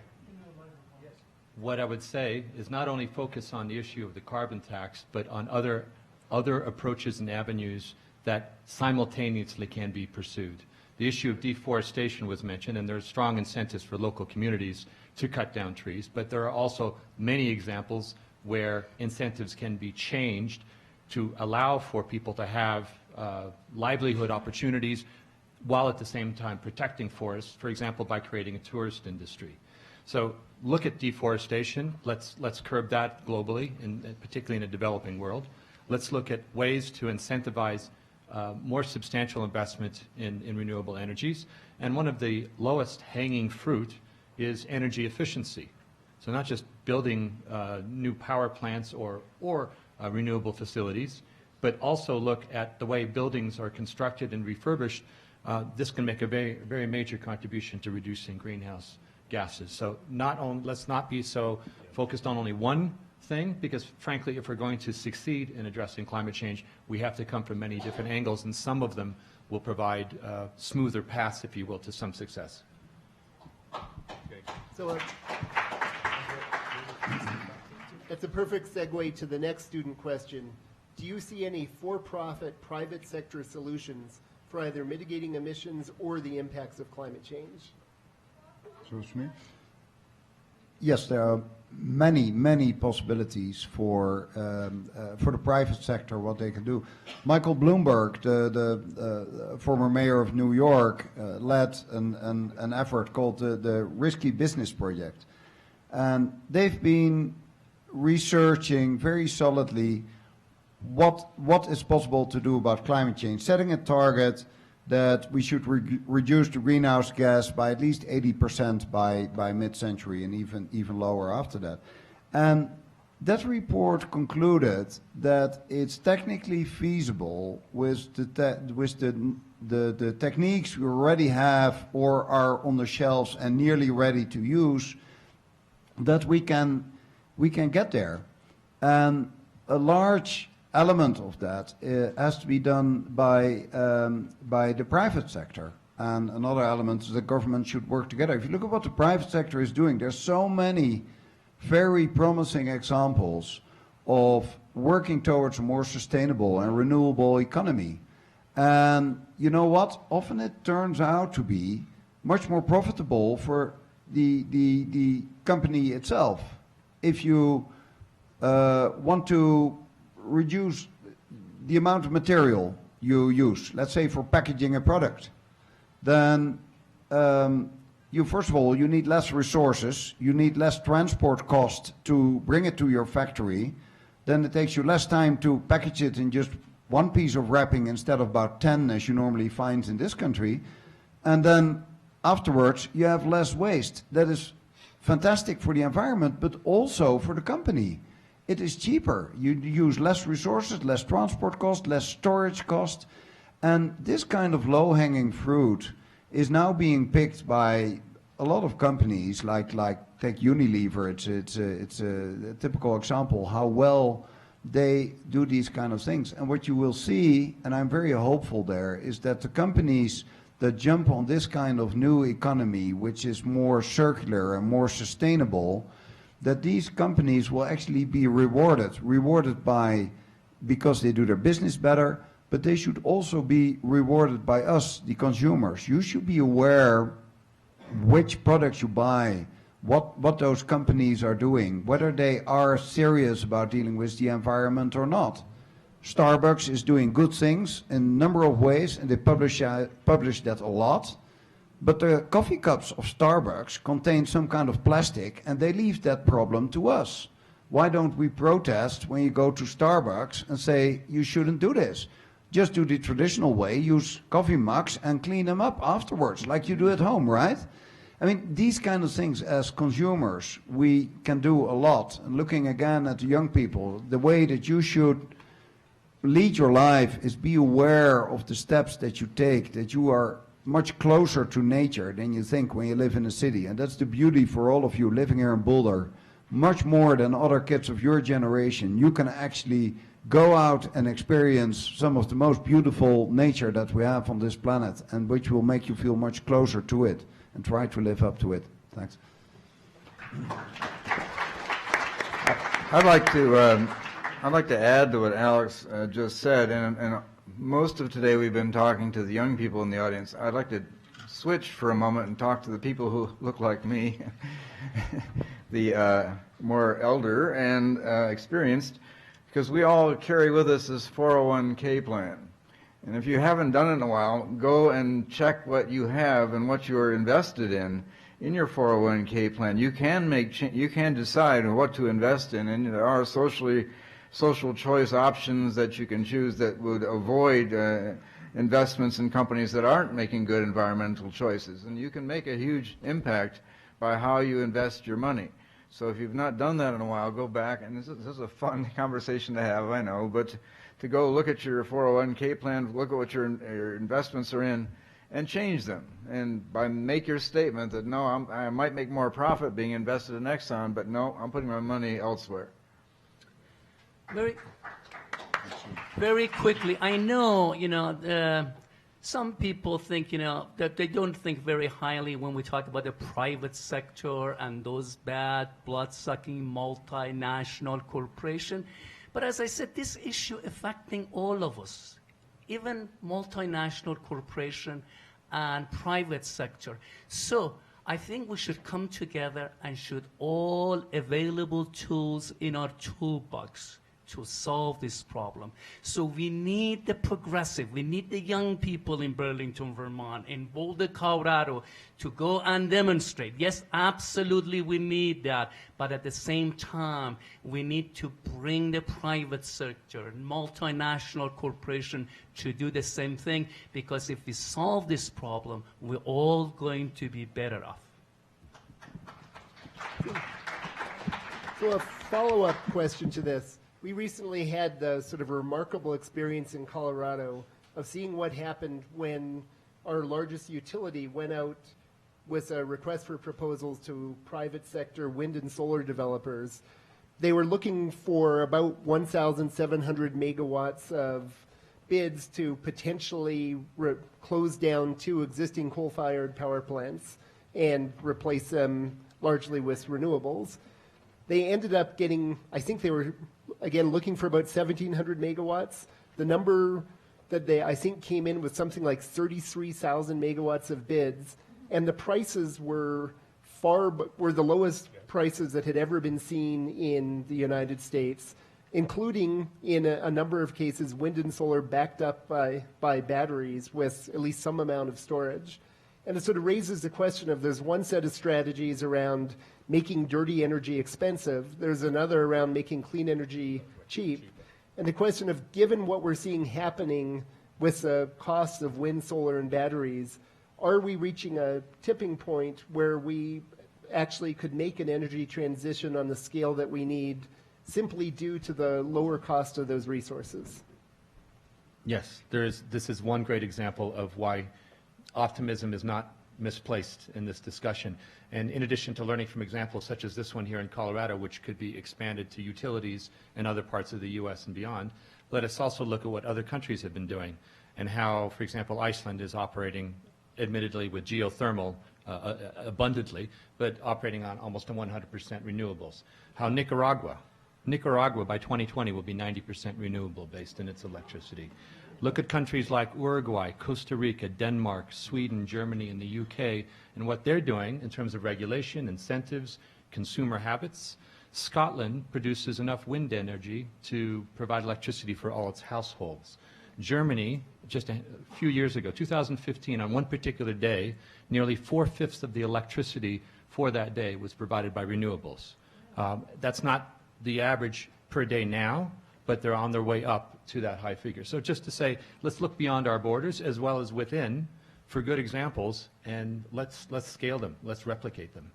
What I would say is not only focus on the issue of the carbon tax, but on other approaches and avenues that simultaneously can be pursued. The issue of deforestation was mentioned, and there are strong incentives for local communities to cut down trees, but there are also many examples where incentives can be changed to allow for people to have livelihood opportunities while at the same time protecting forests, for example, by creating a tourist industry. So look at deforestation. Let's curb that globally, particularly in a developing world. Let's look at ways to incentivize more substantial investment in renewable energies. And one of the lowest hanging fruit is energy efficiency. So not just building new power plants or renewable facilities, but also look at the way buildings are constructed and refurbished. This can make a very, very major contribution to reducing greenhouse gases. So let's not be so focused on only one thing, because frankly, if we're going to succeed in addressing climate change, we have to come from many different angles, and some of them will provide smoother paths, if you will, to some success. So that's a perfect segue to the next student question. Do you see any for-profit private sector solutions for either mitigating emissions or the impacts of climate change? Yes, there are many possibilities for the private sector, what they can do. Michael Bloomberg, the former mayor of New York, led an effort called the Risky Business Project. And they've been researching very solidly what is possible to do about climate change, setting a target, that we should reduce the greenhouse gas by at least 80% by mid-century, and even lower after that. And that report concluded that it's technically feasible with the techniques we already have or are on the shelves and nearly ready to use, that we can get there. And a large element of that has to be done by the private sector. And another element is that government should work together. If you look at what the private sector is doing, there's so many very promising examples of working towards a more sustainable and renewable economy. And you know what? Often it turns out to be much more profitable for the company itself. If you want to reduce the amount of material you use, let's say for packaging a product, then first of all, you need less resources, you need less transport cost to bring it to your factory, then it takes you less time to package it in just one piece of wrapping instead of about 10 as you normally find in this country, and then afterwards you have less waste. That is fantastic for the environment, but also for the company. It is cheaper. You use less resources, less transport cost, less storage cost, and this kind of low-hanging fruit is now being picked by a lot of companies, like take Unilever. It's a typical example how well they do these kind of things. And what you will see, and I'm very hopeful there, is that the companies that jump on this kind of new economy, which is more circular and more sustainable, that these companies will actually be rewarded because they do their business better, but they should also be rewarded by us, the consumers. You should be aware which products you buy, what those companies are doing, whether they are serious about dealing with the environment or not. Starbucks is doing good things in a number of ways, and they publish that a lot. But the coffee cups of Starbucks contain some kind of plastic, and they leave that problem to us. Why don't we protest when you go to Starbucks and say, you shouldn't do this? Just do the traditional way, use coffee mugs and clean them up afterwards, like you do at home, right? I mean, these kind of things as consumers, we can do a lot. And looking again at the young people, the way that you should lead your life is be aware of the steps that you take, that you are much closer to nature than you think when you live in a city. And that's the beauty for all of you living here in Boulder. Much more than other kids of your generation, you can actually go out and experience some of the most beautiful nature that we have on this planet, and which will make you feel much closer to it and try to live up to it. Thanks. I'd like to add to what Alex just said, and most of today we've been talking to the young people in the audience. I'd like to switch for a moment and talk to the people who look like me, the more elder and experienced, because we all carry with us this 401k plan. And if you haven't done it in a while, go and check what you have and what you are invested in your 401k plan. You can decide what to invest in, and there are social choice options that you can choose that would avoid investments in companies that aren't making good environmental choices. And you can make a huge impact by how you invest your money. So if you've not done that in a while, go back, and this is a fun conversation to have, I know, but to go look at your 401k plan, look at what your investments are in, and change them. And make your statement that, no, I might make more profit being invested in Exxon, but no, I'm putting my money elsewhere. Very quickly, I know, some people think, that they don't think very highly when we talk about the private sector and those bad, blood-sucking multinational corporations. But as I said, this issue affecting all of us, even multinational corporation and private sector. So I think we should come together and should all available tools in our toolbox to solve this problem. So we need the progressive, we need the young people in Burlington, Vermont, in Boulder, Colorado, to go and demonstrate. Yes, absolutely we need that, but at the same time, we need to bring the private sector, multinational corporation to do the same thing, because if we solve this problem, we're all going to be better off. So a follow-up question to this. We recently had the sort of remarkable experience in Colorado of seeing what happened when our largest utility went out with a request for proposals to private sector wind and solar developers. They were looking for about 1,700 megawatts of bids to potentially close down 2 existing coal-fired power plants and replace them largely with renewables. They ended up getting, I think they were, again, looking for about 1,700 megawatts. The number that they, I think, came in with something like 33,000 megawatts of bids, and the prices were were the lowest prices that had ever been seen in the United States, including, in a number of cases, wind and solar backed up by batteries with at least some amount of storage. And it sort of raises the question of there's one set of strategies around making dirty energy expensive. There's another around making clean energy cheap. And the question of, given what we're seeing happening with the costs of wind, solar, and batteries, are we reaching a tipping point where we actually could make an energy transition on the scale that we need simply due to the lower cost of those resources? Yes, this is one great example of why optimism is not misplaced in this discussion. And in addition to learning from examples such as this one here in Colorado, which could be expanded to utilities in other parts of the U.S. and beyond, let us also look at what other countries have been doing and how, for example, Iceland is operating, admittedly with geothermal abundantly, but operating on almost 100% renewables. How Nicaragua by 2020 will be 90% renewable based in its electricity. Look at countries like Uruguay, Costa Rica, Denmark, Sweden, Germany, and the UK, and what they're doing in terms of regulation, incentives, consumer habits. Scotland produces enough wind energy to provide electricity for all its households. Germany, just a few years ago, 2015, on one particular day, nearly 4/5 of the electricity for that day was provided by renewables. That's not the average per day now, but they're on their way up to that high figure. So just to say, let's look beyond our borders as well as within for good examples, and let's scale them, let's replicate them.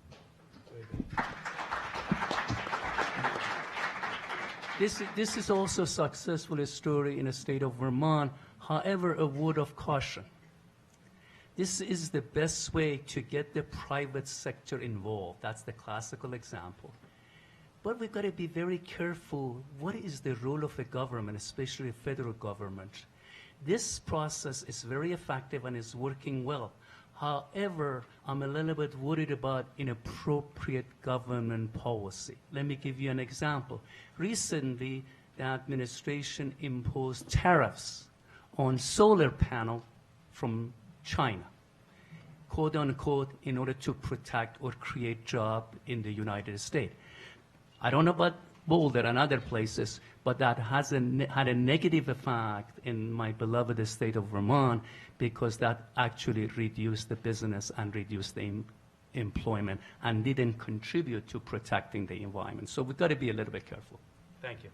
This is also a successful story in the state of Vermont. However, a word of caution. This is the best way to get the private sector involved. That's the classical example. But we've got to be very careful. What is the role of the government, especially the federal government? This process is very effective and is working well. However, I'm a little bit worried about inappropriate government policy. Let me give you an example. Recently, the administration imposed tariffs on solar panel from China, quote unquote, in order to protect or create jobs in the United States. I don't know about Boulder and other places, but that has had a negative effect in my beloved state of Vermont, because that actually reduced the business and reduced the employment and didn't contribute to protecting the environment. So we've got to be a little bit careful. Thank you.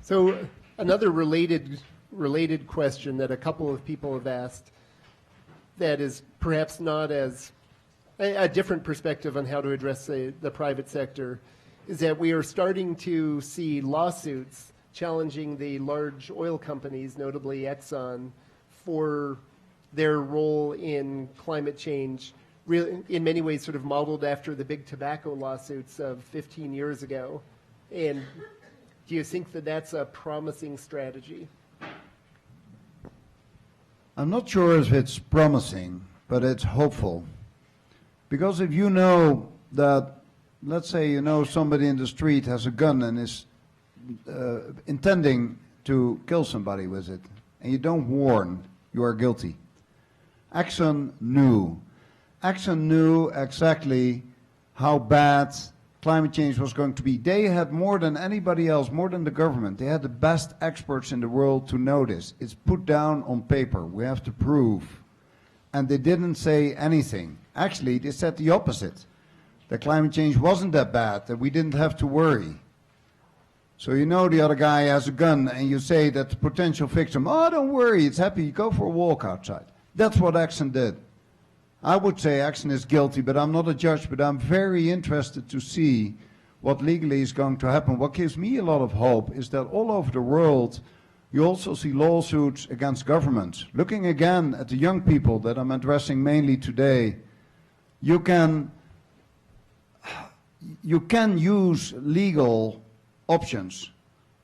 So another related question that a couple of people have asked that is perhaps not as a different perspective on how to address the private sector is that we are starting to see lawsuits challenging the large oil companies, notably Exxon, for their role in climate change, really, in many ways sort of modeled after the big tobacco lawsuits of 15 years ago. And do you think that that's a promising strategy? I'm not sure if it's promising, but it's hopeful. Because if you know that, let's say you know somebody in the street has a gun and is intending to kill somebody with it, and you don't warn, you are guilty. Exxon knew. Exxon knew exactly how bad climate change was going to be. They had more than anybody else, more than the government. They had the best experts in the world to know this. It's put down on paper. We have to prove. And they didn't say anything. Actually, they said the opposite. That climate change wasn't that bad, that we didn't have to worry. So you know the other guy has a gun and you say that the potential victim, oh, don't worry, it's happy, go for a walk outside. That's what Exxon did. I would say Exxon is guilty, but I'm not a judge, but I'm very interested to see what legally is going to happen. What gives me a lot of hope is that all over the world, you also see lawsuits against governments. Looking again at the young people that I'm addressing mainly today, you can use legal options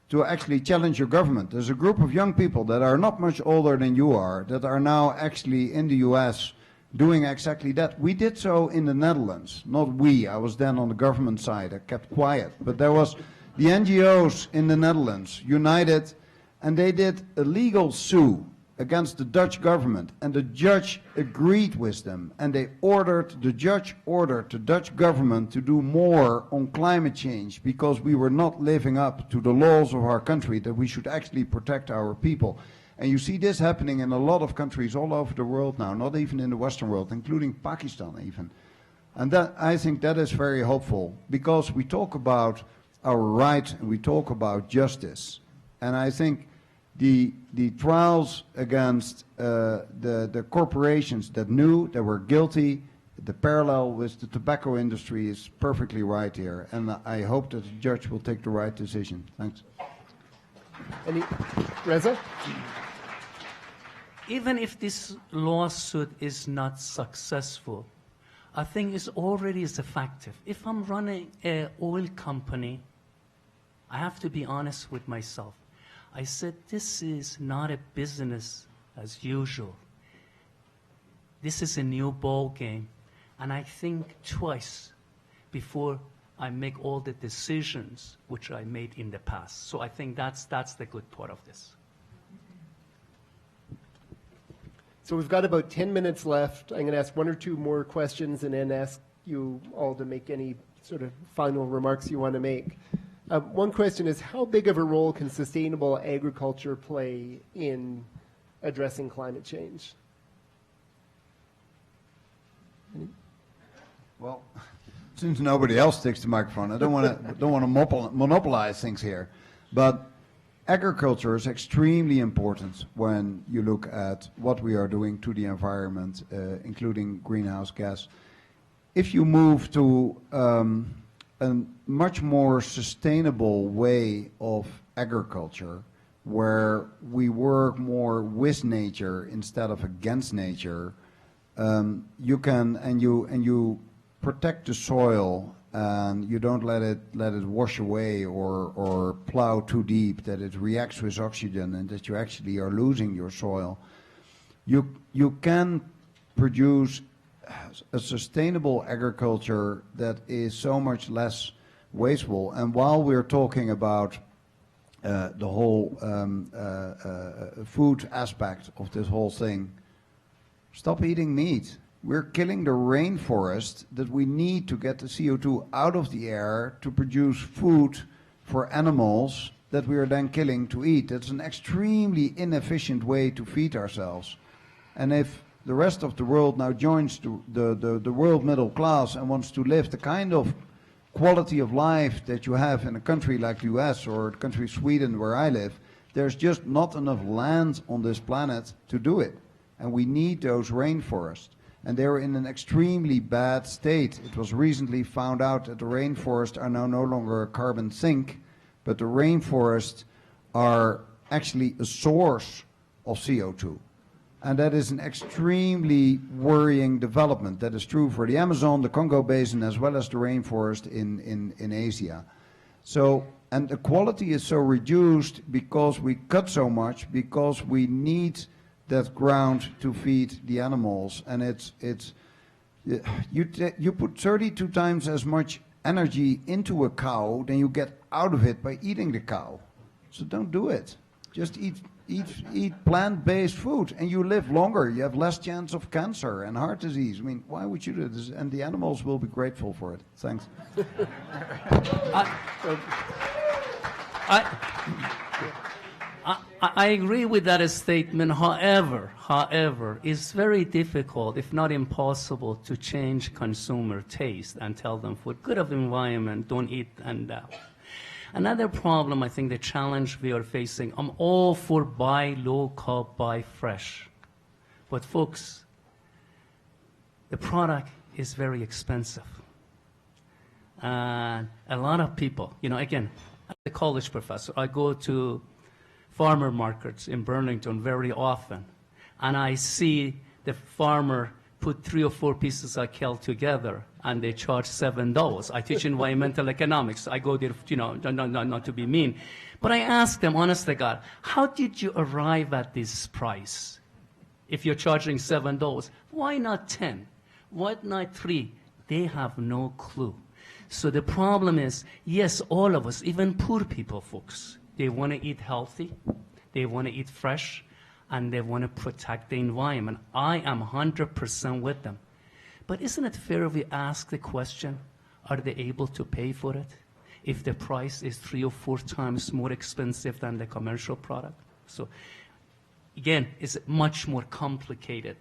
to actually challenge your government. There's a group of young people that are not much older than you are that are now actually in the US doing exactly that. We did so in the Netherlands, not we. I was then on the government side. I kept quiet. But there was the NGOs in the Netherlands united, and they did a legal sue against the Dutch government, and the judge agreed with them, and the judge ordered the Dutch government to do more on climate change because we were not living up to the laws of our country, that we should actually protect our people. And you see this happening in a lot of countries all over the world now, not even in the Western world, including Pakistan even. And that, I think that is very hopeful, because we talk about our rights and we talk about justice. And I think the trials against the corporations that knew they were guilty, the parallel with the tobacco industry is perfectly right here. And I hope that the judge will take the right decision. Thanks. Reza? Even if this lawsuit is not successful, I think it's already effective. If I'm running an oil company, I have to be honest with myself. I said, this is not a business as usual. This is a new ball game, and I think twice before I make all the decisions which I made in the past. So I think that's the good part of this. So we've got about 10 minutes left. I'm going to ask one or two more questions and then ask you all to make any sort of final remarks you want to make. One question is, how big of a role can sustainable agriculture play in addressing climate change? Well, since nobody else takes the microphone, I don't want to monopolize things here, but agriculture is extremely important when you look at what we are doing to the environment, including greenhouse gas. If you move to a much more sustainable way of agriculture, where we work more with nature instead of against nature, you can and you protect the soil, and you don't let it wash away or plow too deep, that it reacts with oxygen and that you actually are losing your soil. You can produce a sustainable agriculture that is so much less wasteful. And while we're talking about the whole food aspect of this whole thing, stop eating meat. We're killing the rainforest that we need to get the CO2 out of the air to produce food for animals that we are then killing to eat. That's an extremely inefficient way to feed ourselves. And if the rest of the world now joins the world middle class and wants to live the kind of quality of life that you have in a country like the US or the country Sweden where I live, there's just not enough land on this planet to do it. And we need those rainforests. And they're in an extremely bad state. It was recently found out that the rainforests are now no longer a carbon sink, but the rainforests are actually a source of CO2. And that is an extremely worrying development. That is true for the Amazon, the Congo Basin, as well as the rainforest in Asia. So, and the quality is so reduced because we cut so much, because we need that ground to feed the animals. And you put 32 times as much energy into a cow than you get out of it by eating the cow. So don't do it. Just eat eat plant-based food, and you live longer. You have less chance of cancer and heart disease. I mean, why would you do this? And the animals will be grateful for it. Thanks. I agree with that statement. However, it's very difficult, if not impossible, to change consumer taste and tell them for good of the environment, don't eat and that. Another problem, I think, the challenge we are facing, I'm all for buy local, buy fresh. But folks, the product is very expensive. And a lot of people, again, as a college professor, I go to farmer markets in Burlington very often, and I see the farmer put 3 or 4 pieces of kale together, and they charge $7. I teach environmental economics. I go there, not to be mean. But I ask them, honest to God, how did you arrive at this price? If you're charging $7, why not 10? Why not 3? They have no clue. So the problem is, yes, all of us, even poor people, folks, they want to eat healthy, they want to eat fresh, and they want to protect the environment. I am 100% with them. But isn't it fair if we ask the question, are they able to pay for it if the price is 3 or 4 times more expensive than the commercial product? So again, it's much more complicated.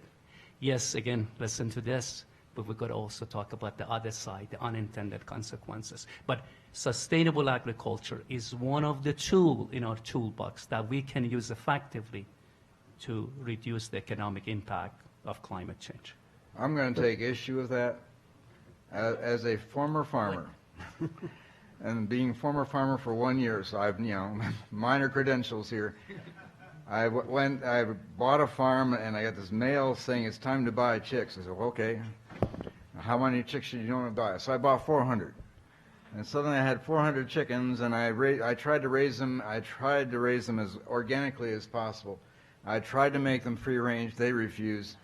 Yes, again, listen to this, but we've got to also talk about the other side, the unintended consequences. But sustainable agriculture is one of the tools in our toolbox that we can use effectively to reduce the economic impact of climate change. I'm going to take issue with that as a former farmer. And being former farmer for 1 year, so I've, minor credentials here. I bought a farm, and I got this mail saying it's time to buy chicks. I said, well, okay, how many chicks should you want to buy? So I bought 400. And suddenly I had 400 chickens, and I tried to raise them. I tried to raise them as organically as possible. I tried to make them free range. They refused.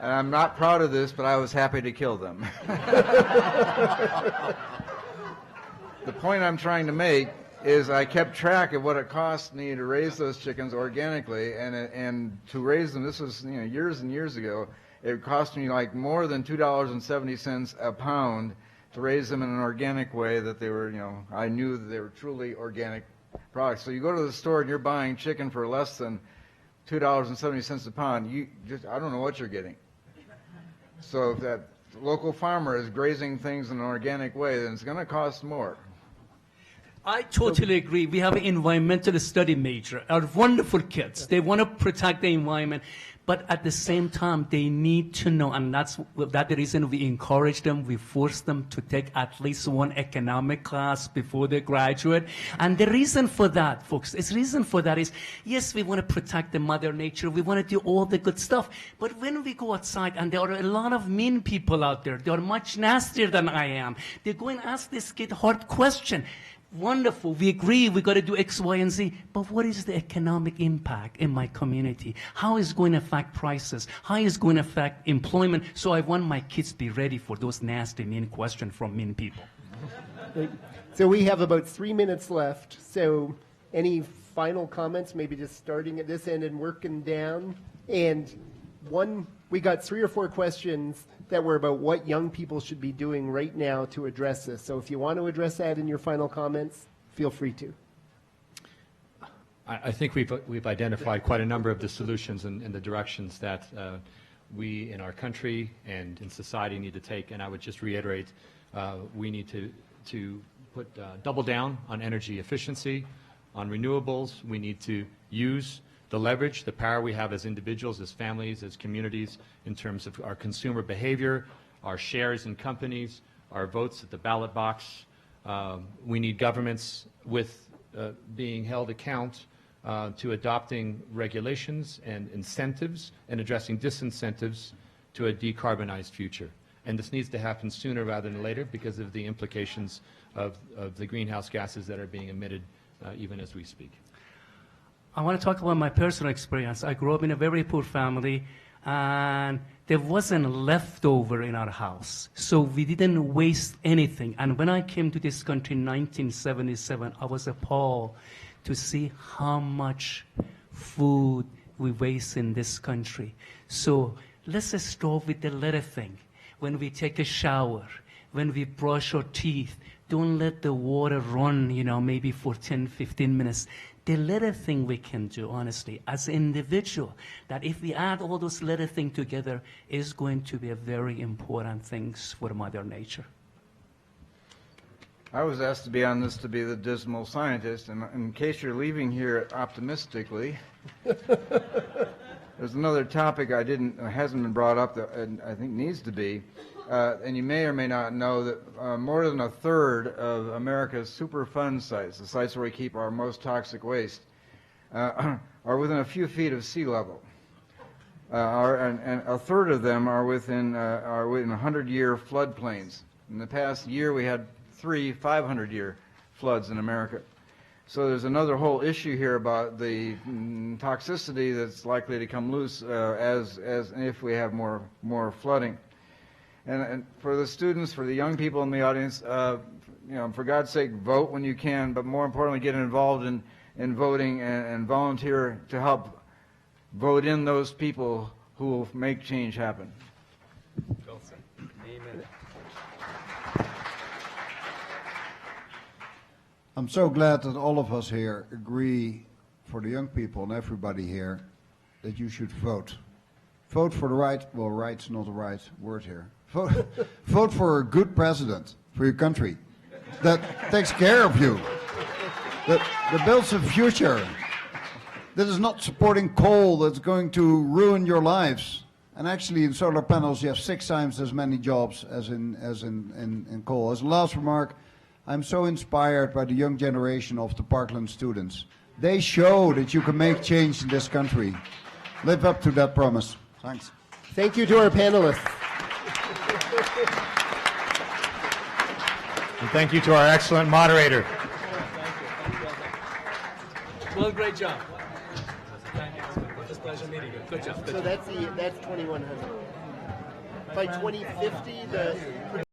And I'm not proud of this, but I was happy to kill them. The point I'm trying to make is I kept track of what it cost me to raise those chickens organically, and to raise them, this was years and years ago, it cost me like more than $2.70 a pound to raise them in an organic way that they were, I knew that they were truly organic products. So you go to the store and you're buying chicken for less than $2.70 a pound, I don't know what you're getting. So if that local farmer is grazing things in an organic way, then it's going to cost more. I totally agree. We have an environmental study major, our wonderful kids. They want to protect the environment, but at the same time, they need to know, and that's the reason we encourage them, we force them to take at least one economic class before they graduate. And the reason for that, folks, is, yes, we want to protect the mother nature, we want to do all the good stuff, but when we go outside, and there are a lot of mean people out there, they are much nastier than I am, they go and ask this kid hard question. Wonderful, we agree, we got to do X, Y, and Z, but what is the economic impact in my community? How is it going to affect prices? How is it going to affect employment? So I want my kids to be ready for those nasty, mean questions from mean people. So we have about 3 minutes left. So any final comments, maybe just starting at this end and working down? And we got 3 or 4 questions that were about what young people should be doing right now to address this. So if you want to address that in your final comments, feel free to. I think we've identified quite a number of the solutions and the directions that we in our country and in society need to take. And I would just reiterate, we need to put double down on energy efficiency, on renewables. We need to use the leverage, the power we have as individuals, as families, as communities, in terms of our consumer behavior, our shares in companies, our votes at the ballot box. We need governments with being held account to adopting regulations and incentives and addressing disincentives to a decarbonized future. And this needs to happen sooner rather than later because of the implications of the greenhouse gases that are being emitted even as we speak. I want to talk about my personal experience. I grew up in a very poor family, and there wasn't leftover in our house. So we didn't waste anything. And when I came to this country in 1977, I was appalled to see how much food we waste in this country. So let's just start with the little thing. When we take a shower, when we brush our teeth, don't let the water run, maybe for 10, 15 minutes. The little thing we can do, honestly, as an individual, that if we add all those little things together, is going to be a very important things for Mother Nature. I was asked to be on this to be the dismal scientist, and in case you're leaving here optimistically, there's another topic hasn't been brought up that I think needs to be, and you may or may not know that more than a third of America's Superfund sites, the sites where we keep our most toxic waste, are within a few feet of sea level. And a third of them are within 100-year floodplains. In the past year, we had 3 500-year floods in America. So there's another whole issue here about the toxicity that's likely to come loose as if we have more flooding. And for the students, for the young people in the audience, for God's sake, vote when you can, but more importantly, get involved in voting and volunteer to help vote in those people who will make change happen. Well said. Amen. I'm so glad that all of us here agree, for the young people and everybody here, that you should vote. Vote for the right, well, right's not the right word here. Vote for a good president for your country that takes care of you, that builds a future, that is not supporting coal that's going to ruin your lives. And actually in solar panels you have 6 times as many jobs as in coal. As a last remark, I'm so inspired by the young generation of the Parkland students. They show that you can make change in this country. Live up to that promise. Thanks. Thank you to our panelists. And thank you to our excellent moderator. Well, great job. Thank you. It was a pleasure meeting you. Good job. So that's 2100. By 2050, the